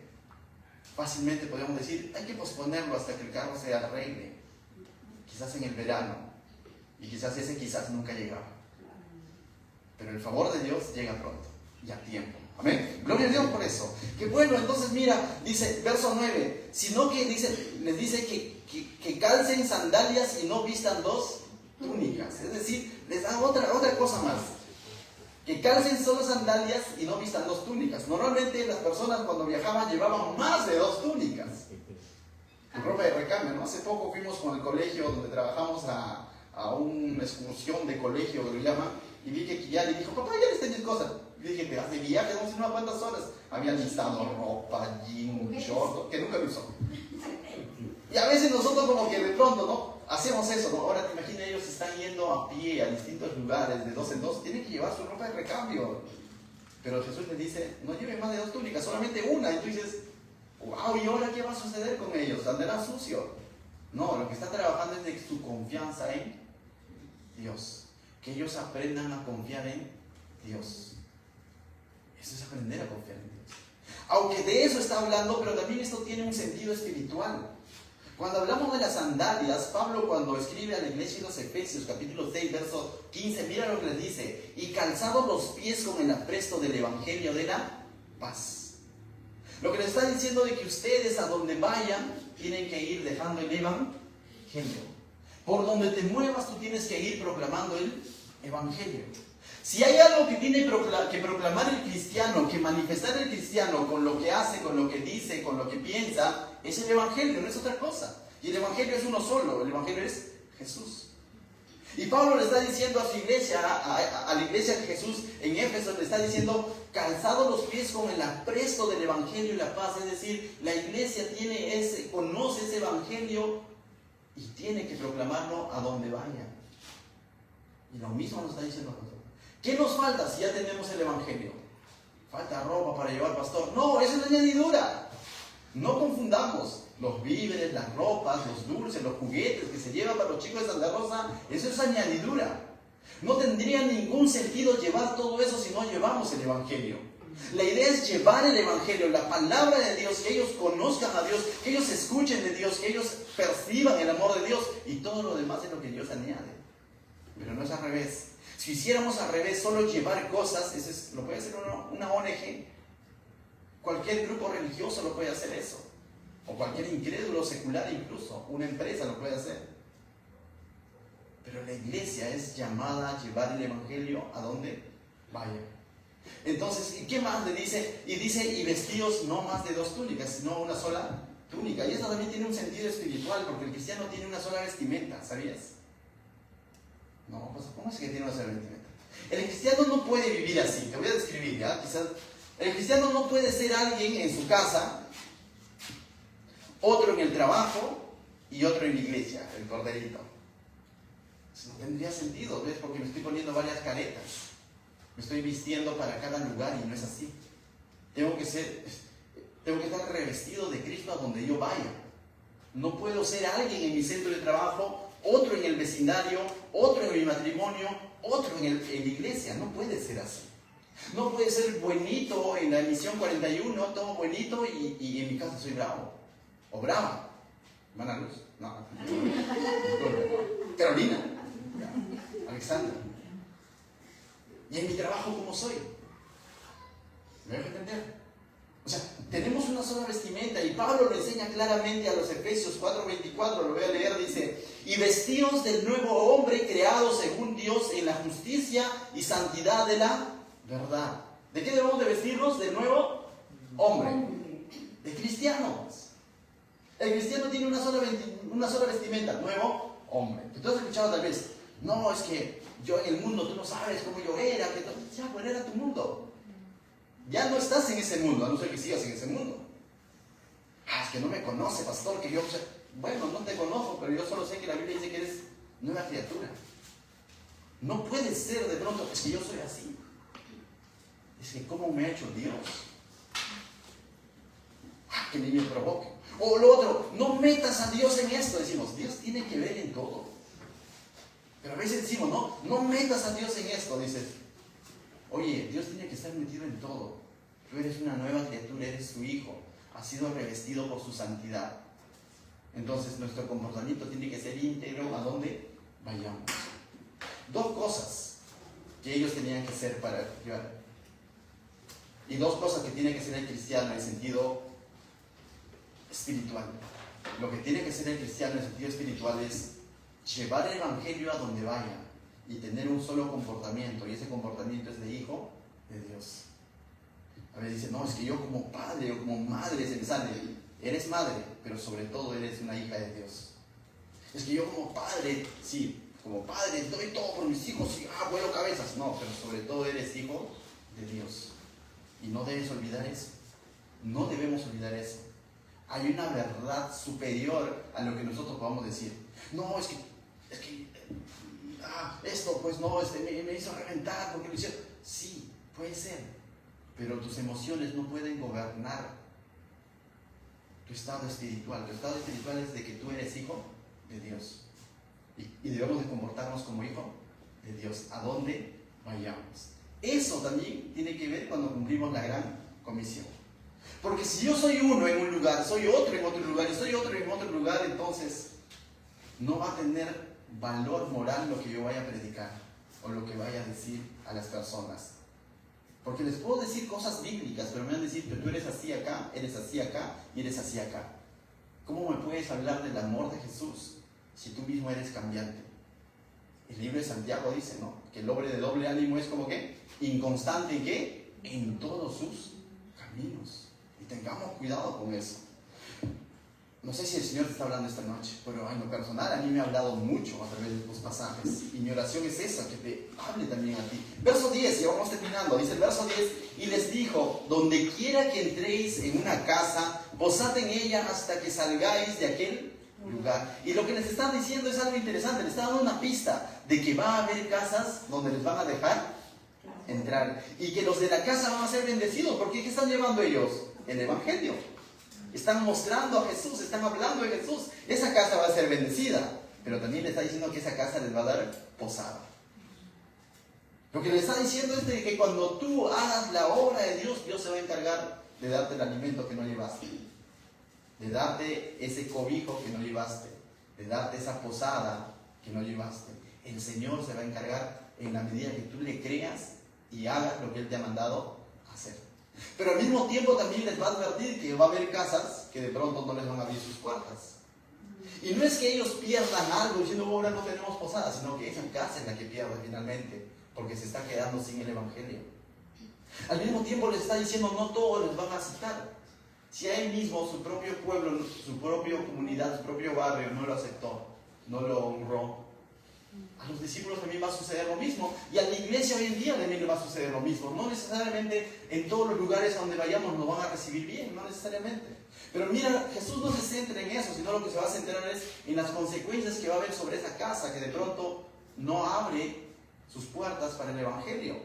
Fácilmente podríamos decir, hay que posponerlo hasta que el carro se arregle. Quizás en el verano. Y quizás nunca llegaba. Pero el favor de Dios llega pronto y a tiempo. Amén. Gloria a Dios por eso. Que bueno, entonces mira, dice, verso 9, sino que les dice que calcen sandalias y no vistan 2 túnicas. Es decir, les da otra cosa más. Que calcen solo sandalias y no vistan 2 túnicas. Normalmente las personas cuando viajaban llevaban más de 2 túnicas. Tu ropa de recambio, ¿no? Hace poco fuimos con el colegio donde trabajamos a una excursión de colegio, que lo llaman, y vi que ya le dijo, papá, ya les tenés cosas. Y dije, te vas de viaje, vamos a unas cuantas horas. Habían listado ropa, jean, short, que nunca lo usó. Y a veces nosotros como que de pronto, ¿no? Hacemos eso, ¿no? Ahora te imaginas, ellos están yendo a pie a distintos lugares, de 2 en 2, tienen que llevar su ropa de recambio. Pero Jesús les dice, no lleven más de 2 túnicas, solamente una. Y tú dices, wow, ¿y ahora qué va a suceder con ellos? ¿Andará sucio? No, lo que está trabajando es de su confianza en Dios. Que ellos aprendan a confiar en Dios. Eso es aprender a confiar en Dios. Aunque de eso está hablando, pero también esto tiene un sentido espiritual. Cuando hablamos de las sandalias, Pablo cuando escribe a la iglesia de los Efesios, capítulo 6, verso 15, mira lo que les dice: y calzados los pies con el apresto del evangelio de la paz. Lo que les está diciendo de que ustedes a donde vayan, tienen que ir dejando el evangelio. Por donde te muevas, tú tienes que ir proclamando el evangelio. Si hay algo que tiene que proclamar el cristiano, que manifestar el cristiano con lo que hace, con lo que dice, con lo que piensa, es el evangelio, no es otra cosa. Y el evangelio es uno solo, el evangelio es Jesús. Y Pablo le está diciendo a su iglesia, a la iglesia de Jesús en Éfeso, le está diciendo, calzados los pies con el apresto del evangelio y la paz. Es decir, la iglesia conoce ese evangelio y tiene que proclamarlo a donde vaya. Y lo mismo nos está diciendo nosotros. ¿Qué nos falta si ya tenemos el evangelio? Falta ropa para llevar, pastor. No, eso es una añadidura. No confundamos los víveres, las ropas, los dulces, los juguetes que se llevan para los chicos de Santa Rosa. Eso es añadidura. No tendría ningún sentido llevar todo eso si no llevamos el evangelio. La idea es llevar el evangelio, la palabra de Dios, que ellos conozcan a Dios, que ellos escuchen de Dios, que ellos perciban el amor de Dios, y todo lo demás es lo que Dios añade. Pero no es al revés. Si hiciéramos al revés, solo llevar cosas, lo puede hacer una ONG. Cualquier grupo religioso lo puede hacer eso. O cualquier incrédulo secular incluso. Una empresa lo puede hacer. Pero la iglesia es llamada a llevar el evangelio a donde vaya. Entonces, ¿y qué más le dice? Y dice, y vestidos no más de 2 túnicas, sino una sola túnica. Y eso también tiene un sentido espiritual, porque el cristiano tiene una sola vestimenta, ¿sabías? No, pues, ¿cómo es que tiene una sola vestimenta? El cristiano no puede vivir así. Te voy a describir, ¿ya? Quizás el cristiano no puede ser alguien en su casa, otro en el trabajo y otro en la iglesia, el corderito. Eso no tendría sentido, ¿ves? Porque me estoy poniendo varias caretas. Me estoy vistiendo para cada lugar y no es así. Tengo que estar revestido de Cristo a donde yo vaya. No puedo ser alguien en mi centro de trabajo, otro en el vecindario, otro en mi matrimonio, otro en la iglesia. No puede ser así. No puede ser buenito en la misión 41, todo buenito y en mi casa soy bravo. O brava. ¿Hermana Luz? No. Carolina. Alexandra. Y en mi trabajo, ¿cómo soy? ¿Me dejo entender? O sea, tenemos una sola vestimenta y Pablo lo enseña claramente a los Efesios 4:24, lo voy a leer, dice: y vestidos del nuevo hombre creado según Dios en la justicia y santidad de la verdad. ¿De qué debemos de vestirnos? Del nuevo hombre. De cristianos. El cristiano tiene una sola vestimenta, nuevo hombre. Tú has escuchado tal vez, no, es que yo en el mundo, tú no sabes cómo yo era, ya, ¿cuál era tu mundo? Ya no estás en ese mundo, a no ser que sigas en ese mundo. Es que no me conoce, pastor, que yo... Bueno, no te conozco, pero yo solo sé que la Biblia dice que eres nueva criatura. No puede ser de pronto, es que yo soy así. Es que ¿cómo me ha hecho Dios? Que ni me provoque. O lo otro, no metas a Dios en esto. Decimos, Dios tiene que ver en todo. Pero a veces decimos, no metas a Dios en esto. Dices, oye, Dios tiene que estar metido en todo. Tú eres una nueva criatura, eres su hijo. Has sido revestido por su santidad. Entonces nuestro comportamiento tiene que ser íntegro a donde vayamos. 2 cosas que ellos tenían que ser para llevar. Y 2 cosas que tiene que ser el cristiano en el sentido espiritual. Lo que tiene que ser el cristiano en el sentido espiritual es llevar el evangelio a donde vaya y tener un solo comportamiento, y ese comportamiento es de hijo de Dios. A veces dicen, no, es que yo como padre o como madre se me sale. Eres madre, pero sobre todo eres una hija de Dios. Es que yo como padre, sí, como padre doy todo por mis hijos y vuelo cabezas. No, pero sobre todo eres hijo de Dios. Y no debes olvidar eso. No debemos olvidar eso. Hay una verdad superior a lo que nosotros podamos decir. No, es que esto pues no, me hizo reventar porque lo hicieron. Sí, puede ser, pero tus emociones no pueden gobernar tu estado espiritual. Tu estado espiritual es de que tú eres hijo de Dios y debemos de comportarnos como hijo de Dios a donde vayamos. Eso también tiene que ver cuando cumplimos la gran comisión. Porque si yo soy uno en un lugar, soy otro en otro lugar y soy otro en otro lugar, entonces no va a tener valor moral lo que yo vaya a predicar o lo que vaya a decir a las personas. Porque les puedo decir cosas bíblicas, pero me van a decir que tú eres así acá y eres así acá. ¿Cómo me puedes hablar del amor de Jesús si tú mismo eres cambiante? El libro de Santiago dice, ¿no?, que el hombre de doble ánimo es como que inconstante en ¿qué? En todos sus caminos. Y tengamos cuidado con eso. No sé si el Señor te está hablando esta noche, pero en lo personal a mí me ha hablado mucho a través de estos pasajes. Y mi oración es esa, que te hable también a ti. Verso 10, y vamos terminando. Dice el verso 10, y les dijo, donde quiera que entréis en una casa, posad en ella hasta que salgáis de aquel lugar. Y lo que les está diciendo es algo interesante. Les está dando una pista de que va a haber casas donde les van a dejar entrar. Y que los de la casa van a ser bendecidos. Porque ¿qué están llevando ellos? El evangelio. Están mostrando a Jesús, están hablando de Jesús. Esa casa va a ser bendecida, pero también le está diciendo que esa casa les va a dar posada. Lo que le está diciendo es de que cuando tú hagas la obra de Dios, Dios se va a encargar de darte el alimento que no llevaste, de darte ese cobijo que no llevaste, de darte esa posada que no llevaste. El Señor se va a encargar en la medida que tú le creas y hagas lo que Él te ha mandado hacer. Pero al mismo tiempo también les va a advertir que va a haber casas que de pronto no les van a abrir sus puertas. Y no es que ellos pierdan algo diciendo, ahora no tenemos posada, sino que esa casa es la que pierde finalmente, porque se está quedando sin el Evangelio. Al mismo tiempo les está diciendo, no todos les van a aceptar. Si a él mismo, su propio pueblo, su propia comunidad, su propio barrio no lo aceptó, no lo honró, a los discípulos también va a suceder lo mismo. Y a la iglesia hoy en día también le va a suceder lo mismo. No necesariamente en todos los lugares a donde vayamos nos van a recibir bien, no necesariamente. Pero mira, Jesús no se centra en eso, sino lo que se va a centrar es en las consecuencias que va a haber sobre esa casa que de pronto no abre sus puertas para el Evangelio.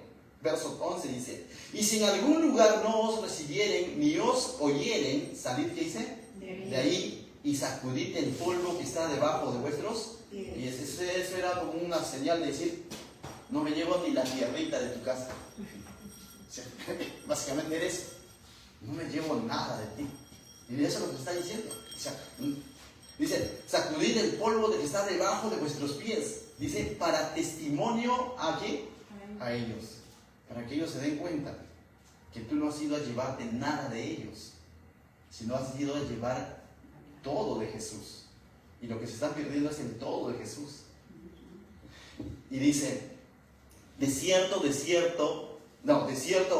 Verso 11 dice, y si en algún lugar no os recibieren ni os oyeren, salid, ¿qué dice? De ahí y sacudid el polvo que está debajo de vuestros. Y eso era como una señal de decir, no me llevo ni la tierrita de tu casa. O sea, básicamente eres, no me llevo nada de ti. Y eso es lo que está diciendo. O sea, dice, sacudid el polvo que está debajo de vuestros pies. Dice, para testimonio ¿a qué? A ellos. Para que ellos se den cuenta que tú no has ido a llevarte nada de ellos, sino has ido a llevar todo de Jesús. Y lo que se está perdiendo es el todo de Jesús. Y dice, de cierto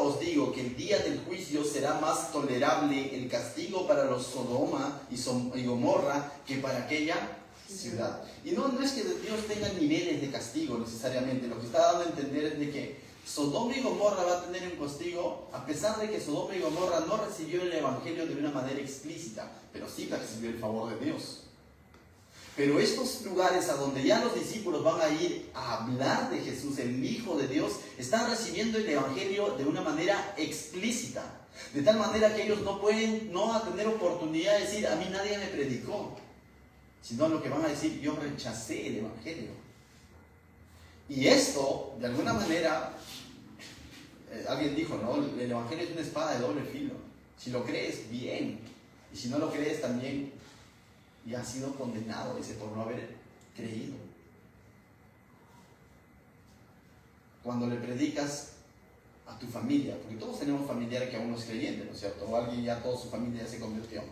os digo que el día del juicio será más tolerable el castigo para los Sodoma y Gomorra que para aquella ciudad. Y no es que Dios tenga niveles de castigo necesariamente. Lo que está dando a entender es de que Sodoma y Gomorra va a tener un castigo, a pesar de que Sodoma y Gomorra no recibió el Evangelio de una manera explícita, pero sí recibió el favor de Dios. Pero estos lugares a donde ya los discípulos van a ir a hablar de Jesús, el Hijo de Dios, están recibiendo el Evangelio de una manera explícita. De tal manera que ellos no pueden tener oportunidad de decir, a mí nadie me predicó. Sino lo que van a decir, yo rechacé el Evangelio. Y esto, de alguna manera, alguien dijo, ¿no? El Evangelio es una espada de doble filo. Si lo crees, bien. Y si no lo crees, también ya has sido condenado, dice, por no haber creído. Cuando le predicas a tu familia, porque todos tenemos familiares que aún no es creyente, ¿no es cierto? O alguien ya toda su familia ya se convirtió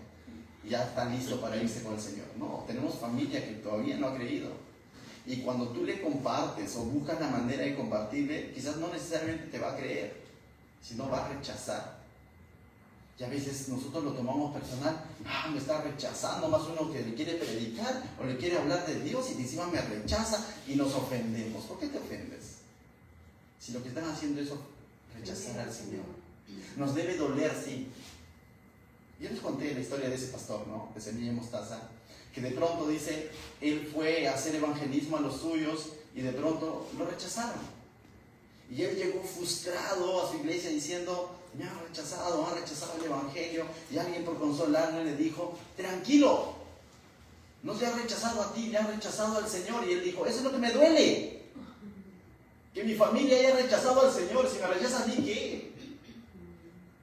y ya está listo para irse con el Señor. No, tenemos familia que todavía no ha creído. Y cuando tú le compartes o buscas la manera de compartirle, quizás no necesariamente te va a creer, sino va a rechazar. Y a veces nosotros lo tomamos personal, me está rechazando, más uno que le quiere predicar o le quiere hablar de Dios y encima me rechaza y nos ofendemos. ¿Por qué te ofendes? Si lo que están haciendo es rechazar al Señor. Nos debe doler, sí. Yo les conté la historia de ese pastor, ¿no? De Semilla y Mostaza, que de pronto dice, él fue a hacer evangelismo a los suyos y de pronto lo rechazaron. Y él llegó frustrado a su iglesia diciendo, me han rechazado el evangelio. Y alguien por consolarle le dijo, tranquilo, no te han rechazado a ti, le han rechazado al Señor. Y él dijo, eso es lo que me duele, que mi familia haya rechazado al Señor. Si me rechaza a mí, ¿qué?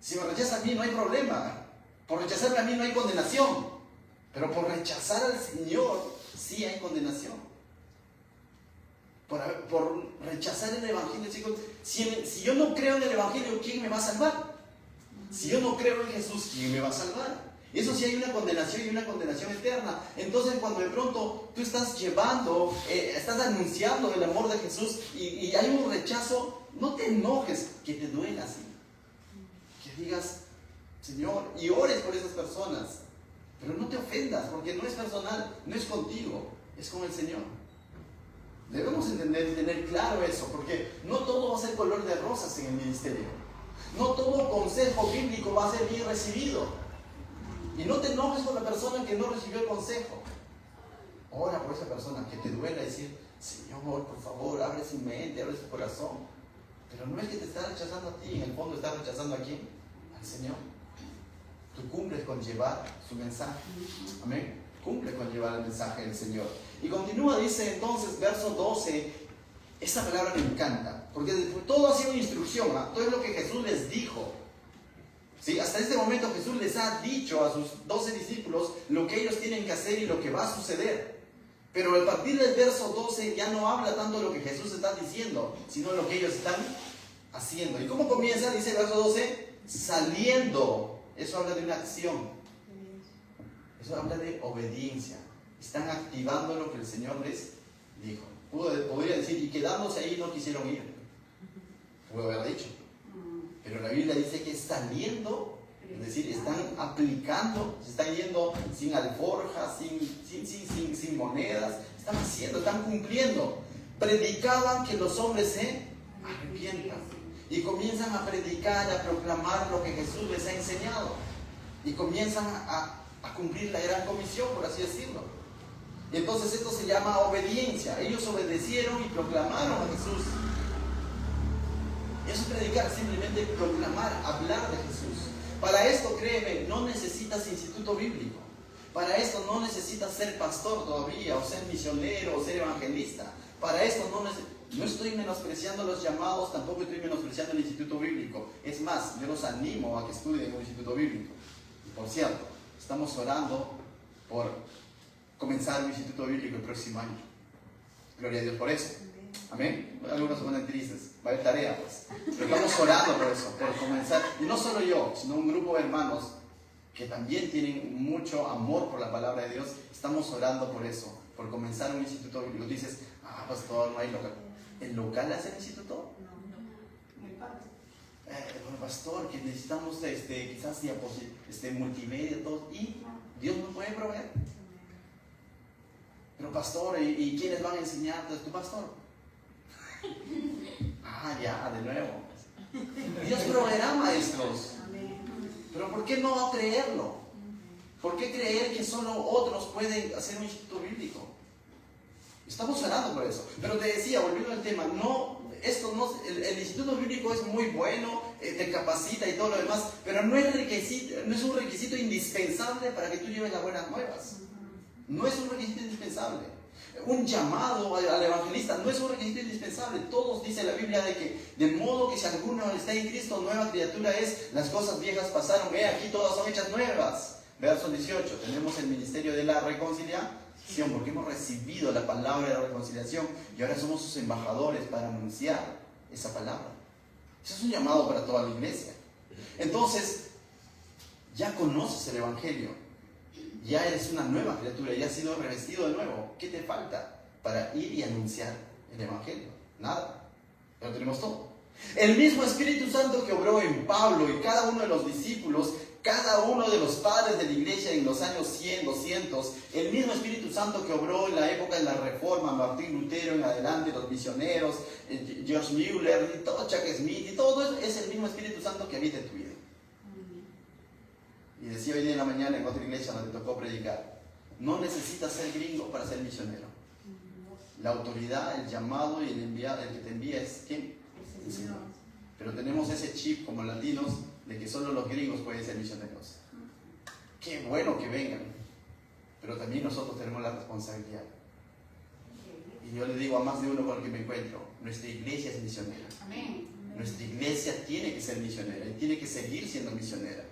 Si me rechaza a mí no hay problema. Por rechazarme a mí no hay condenación. Pero por rechazar al Señor sí hay condenación. Por rechazar el Evangelio. Si yo no creo en el Evangelio, ¿quién me va a salvar? Si yo no creo en Jesús, ¿quién me va a salvar? Y eso sí hay una condenación y una condenación eterna. Entonces cuando de pronto tú estás estás anunciando el amor de Jesús y hay un rechazo, no te enojes, que te duela así. Que digas, Señor, y ores por esas personas. Pero no te ofendas, porque no es personal, no es contigo, es con el Señor. Debemos entender y tener claro eso, porque no todo va a ser color de rosas en el ministerio. No todo consejo bíblico va a ser bien recibido. Y no te enojes con la persona que no recibió el consejo. Ora por esa persona, que te duela decir, Señor, por favor, abre su mente, abre su corazón. Pero no es que te está rechazando a ti, en el fondo está rechazando a quién? Al Señor. Tú cumples con llevar su mensaje. Amén. Cumple con llevar el mensaje del Señor. Y continúa, dice entonces, verso 12. Esta palabra me encanta, porque todo ha sido instrucción, ¿eh? Todo es lo que Jesús les dijo. ¿Sí? Hasta este momento Jesús les ha dicho a sus 12 discípulos lo que ellos tienen que hacer y lo que va a suceder. Pero a partir del verso 12 ya no habla tanto de lo que Jesús está diciendo, sino lo que ellos están haciendo. ¿Y cómo comienza? Dice el verso 12, saliendo. Eso habla de una acción. Eso habla de obediencia. Están activando lo que el Señor les dijo. Podría decir, y quedándose ahí no quisieron ir. Puedo haber dicho. Pero la Biblia dice que saliendo, es decir, están aplicando, se están yendo sin alforjas, sin monedas, están haciendo, están cumpliendo. Predicaban que los hombres se arrepientan y comienzan a predicar, a proclamar lo que Jesús les ha enseñado y comienzan a cumplir la gran comisión, por así decirlo. Y entonces esto se llama obediencia. Ellos obedecieron y proclamaron a Jesús. Eso es predicar, simplemente proclamar, hablar de Jesús. Para esto, créeme, no necesitas instituto bíblico. Para esto no necesitas ser pastor todavía, o ser misionero, o ser evangelista. Para esto no estoy menospreciando los llamados, tampoco estoy menospreciando el instituto bíblico. Es más, yo los animo a que estudien un instituto bíblico. Por cierto, estamos orando por comenzar un instituto bíblico el próximo año. Gloria a Dios por eso. Amén. Algunos se ponen tristes. Va a haber tarea, pues. Pero estamos orando por eso, por comenzar. Y no solo yo, sino un grupo de hermanos que también tienen mucho amor por la palabra de Dios. Estamos orando por eso, por comenzar un instituto bíblico. Dices, pastor, no hay local. ¿El local hace el instituto? No. El padre. Pastor, que necesitamos quizás multimedia, todo. Y Dios nos puede proveer. Pero pastor, ¿y quiénes van a enseñar? ¿Tu pastor? Ya, de nuevo. Dios proveerá maestros. Pero ¿por qué no creerlo? ¿Por qué creer que solo otros pueden hacer un instituto bíblico? Estamos orando por eso. Pero te decía, volviendo al tema, el instituto bíblico es muy bueno, te capacita y todo lo demás, pero no es un requisito indispensable para que tú lleves las buenas nuevas. No es un requisito indispensable. Un llamado al evangelista no es un requisito indispensable. Todos dice la Biblia de modo que si alguno está en Cristo, nueva criatura es, las cosas viejas pasaron, aquí todas son hechas nuevas. Verso 18, tenemos el ministerio de la reconciliación, porque hemos recibido la palabra de la reconciliación y ahora somos sus embajadores para anunciar esa palabra. Eso es un llamado para toda la iglesia. Entonces, ya conoces el evangelio. Ya eres una nueva criatura, ya has sido revestido de nuevo. ¿Qué te falta para ir y anunciar el evangelio? Nada. Ya lo tenemos todo. El mismo Espíritu Santo que obró en Pablo y cada uno de los discípulos, cada uno de los padres de la iglesia en los años 100, 200, el mismo Espíritu Santo que obró en la época de la Reforma, Martín Lutero en adelante, los misioneros, George Mueller, y todo Chuck Smith, y todo eso es el mismo Espíritu Santo que habita en tu vida. Y decía hoy día en la mañana en otra iglesia donde tocó predicar, no necesitas ser gringo para ser misionero. La autoridad, el llamado y el que te envía es ¿quién? El Señor. Pero tenemos ese chip como latinos de que solo los gringos pueden ser misioneros. Qué bueno que vengan, pero también nosotros tenemos la responsabilidad. Y yo le digo a más de uno con el que me encuentro, nuestra iglesia es misionera. Amén. Nuestra iglesia tiene que ser misionera y tiene que seguir siendo misionera.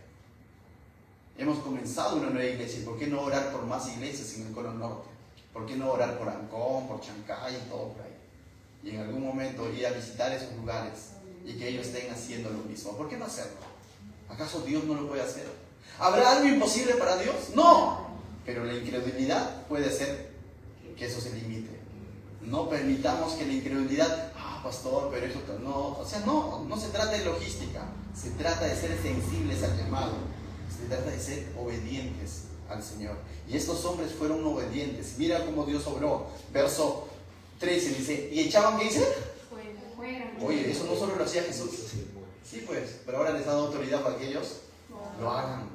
Hemos comenzado una nueva iglesia. ¿Por qué no orar por más iglesias en el Cono Norte? ¿Por qué no orar por Ancón, por Chancay y todo por ahí? Y en algún momento ir a visitar esos lugares y que ellos estén haciendo lo mismo. ¿Por qué no hacerlo? ¿Acaso Dios no lo puede hacer? ¿Habrá algo imposible para Dios? No. Pero la incredulidad puede hacer que eso se limite. No permitamos que la incredulidad, pastor, pero eso no. O sea, no se trata de logística. Se trata de ser sensibles al llamado. Se trata de ser obedientes al Señor. Y estos hombres fueron obedientes. Mira cómo Dios obró. Verso 13 dice, ¿y echaban qué dice? Fuera. Oye, eso no solo lo hacía Jesús. Sí, pues, pero ahora les ha dado autoridad para que ellos lo hagan.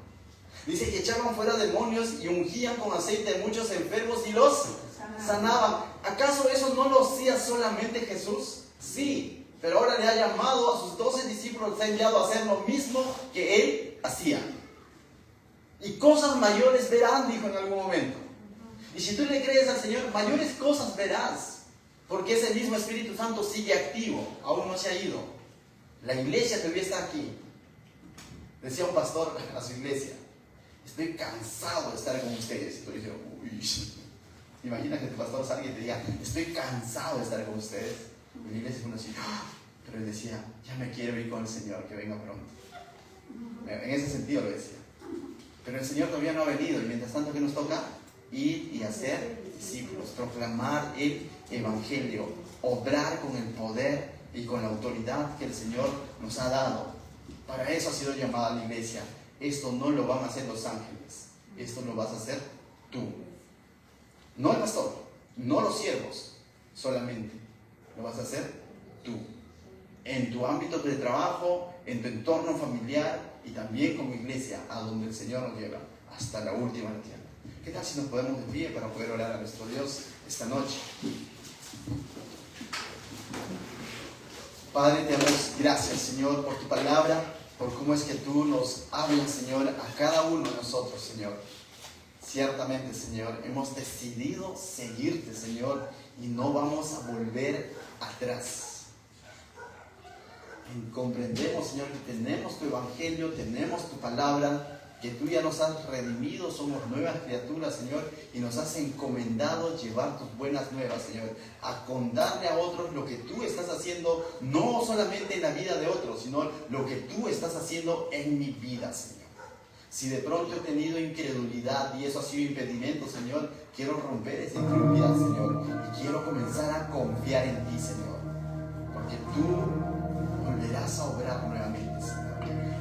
Dice que echaban fuera demonios y ungían con aceite a muchos enfermos y los sanaban. ¿Acaso eso no lo hacía solamente Jesús? Sí, pero ahora le ha llamado a sus 12 discípulos, les ha enviado a hacer lo mismo que él hacía. Y cosas mayores verán, dijo en algún momento. Y si tú le crees al Señor, mayores cosas verás. Porque ese mismo Espíritu Santo sigue activo, aún no se ha ido. La iglesia todavía está aquí. Decía un pastor a su iglesia, estoy cansado de estar con ustedes. Y yo dije, imagina que tu pastor salga y te diga, estoy cansado de estar con ustedes. Y la iglesia fue así, pero él decía, ya me quiero ir con el Señor, que venga pronto. En ese sentido lo decía. Pero el Señor todavía no ha venido y mientras tanto, ¿qué nos toca? ir y hacer discípulos, proclamar el Evangelio, obrar con el poder y con la autoridad que el Señor nos ha dado. Para eso ha sido llamada la iglesia. Esto no lo van a hacer los ángeles, esto lo vas a hacer tú. No el pastor, no los siervos, solamente lo vas a hacer tú. En tu ámbito de trabajo, en tu entorno familiar y también como iglesia, a donde el Señor nos lleva, hasta la última tierra. ¿Qué tal si nos podemos de pie para poder orar a nuestro Dios esta noche? Padre, te damos gracias, Señor, por tu palabra, por cómo es que tú nos hablas, Señor, a cada uno de nosotros, Señor. Ciertamente, Señor, hemos decidido seguirte, Señor, y no vamos a volver atrás. Comprendemos, Señor, que tenemos tu evangelio, tenemos tu palabra, que tú ya nos has redimido, somos nuevas criaturas, Señor, y nos has encomendado llevar tus buenas nuevas, Señor, a contarle a otros lo que tú estás haciendo, no solamente en la vida de otros, sino lo que tú estás haciendo en mi vida, Señor. Si de pronto he tenido incredulidad y eso ha sido impedimento, Señor, quiero romper esa incredulidad, Señor, y quiero comenzar a confiar en ti, Señor, porque tú volverás a obrar nuevamente, Señor,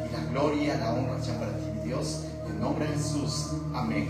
y la gloria, la honra sean para ti, mi Dios, en nombre de Jesús, amén.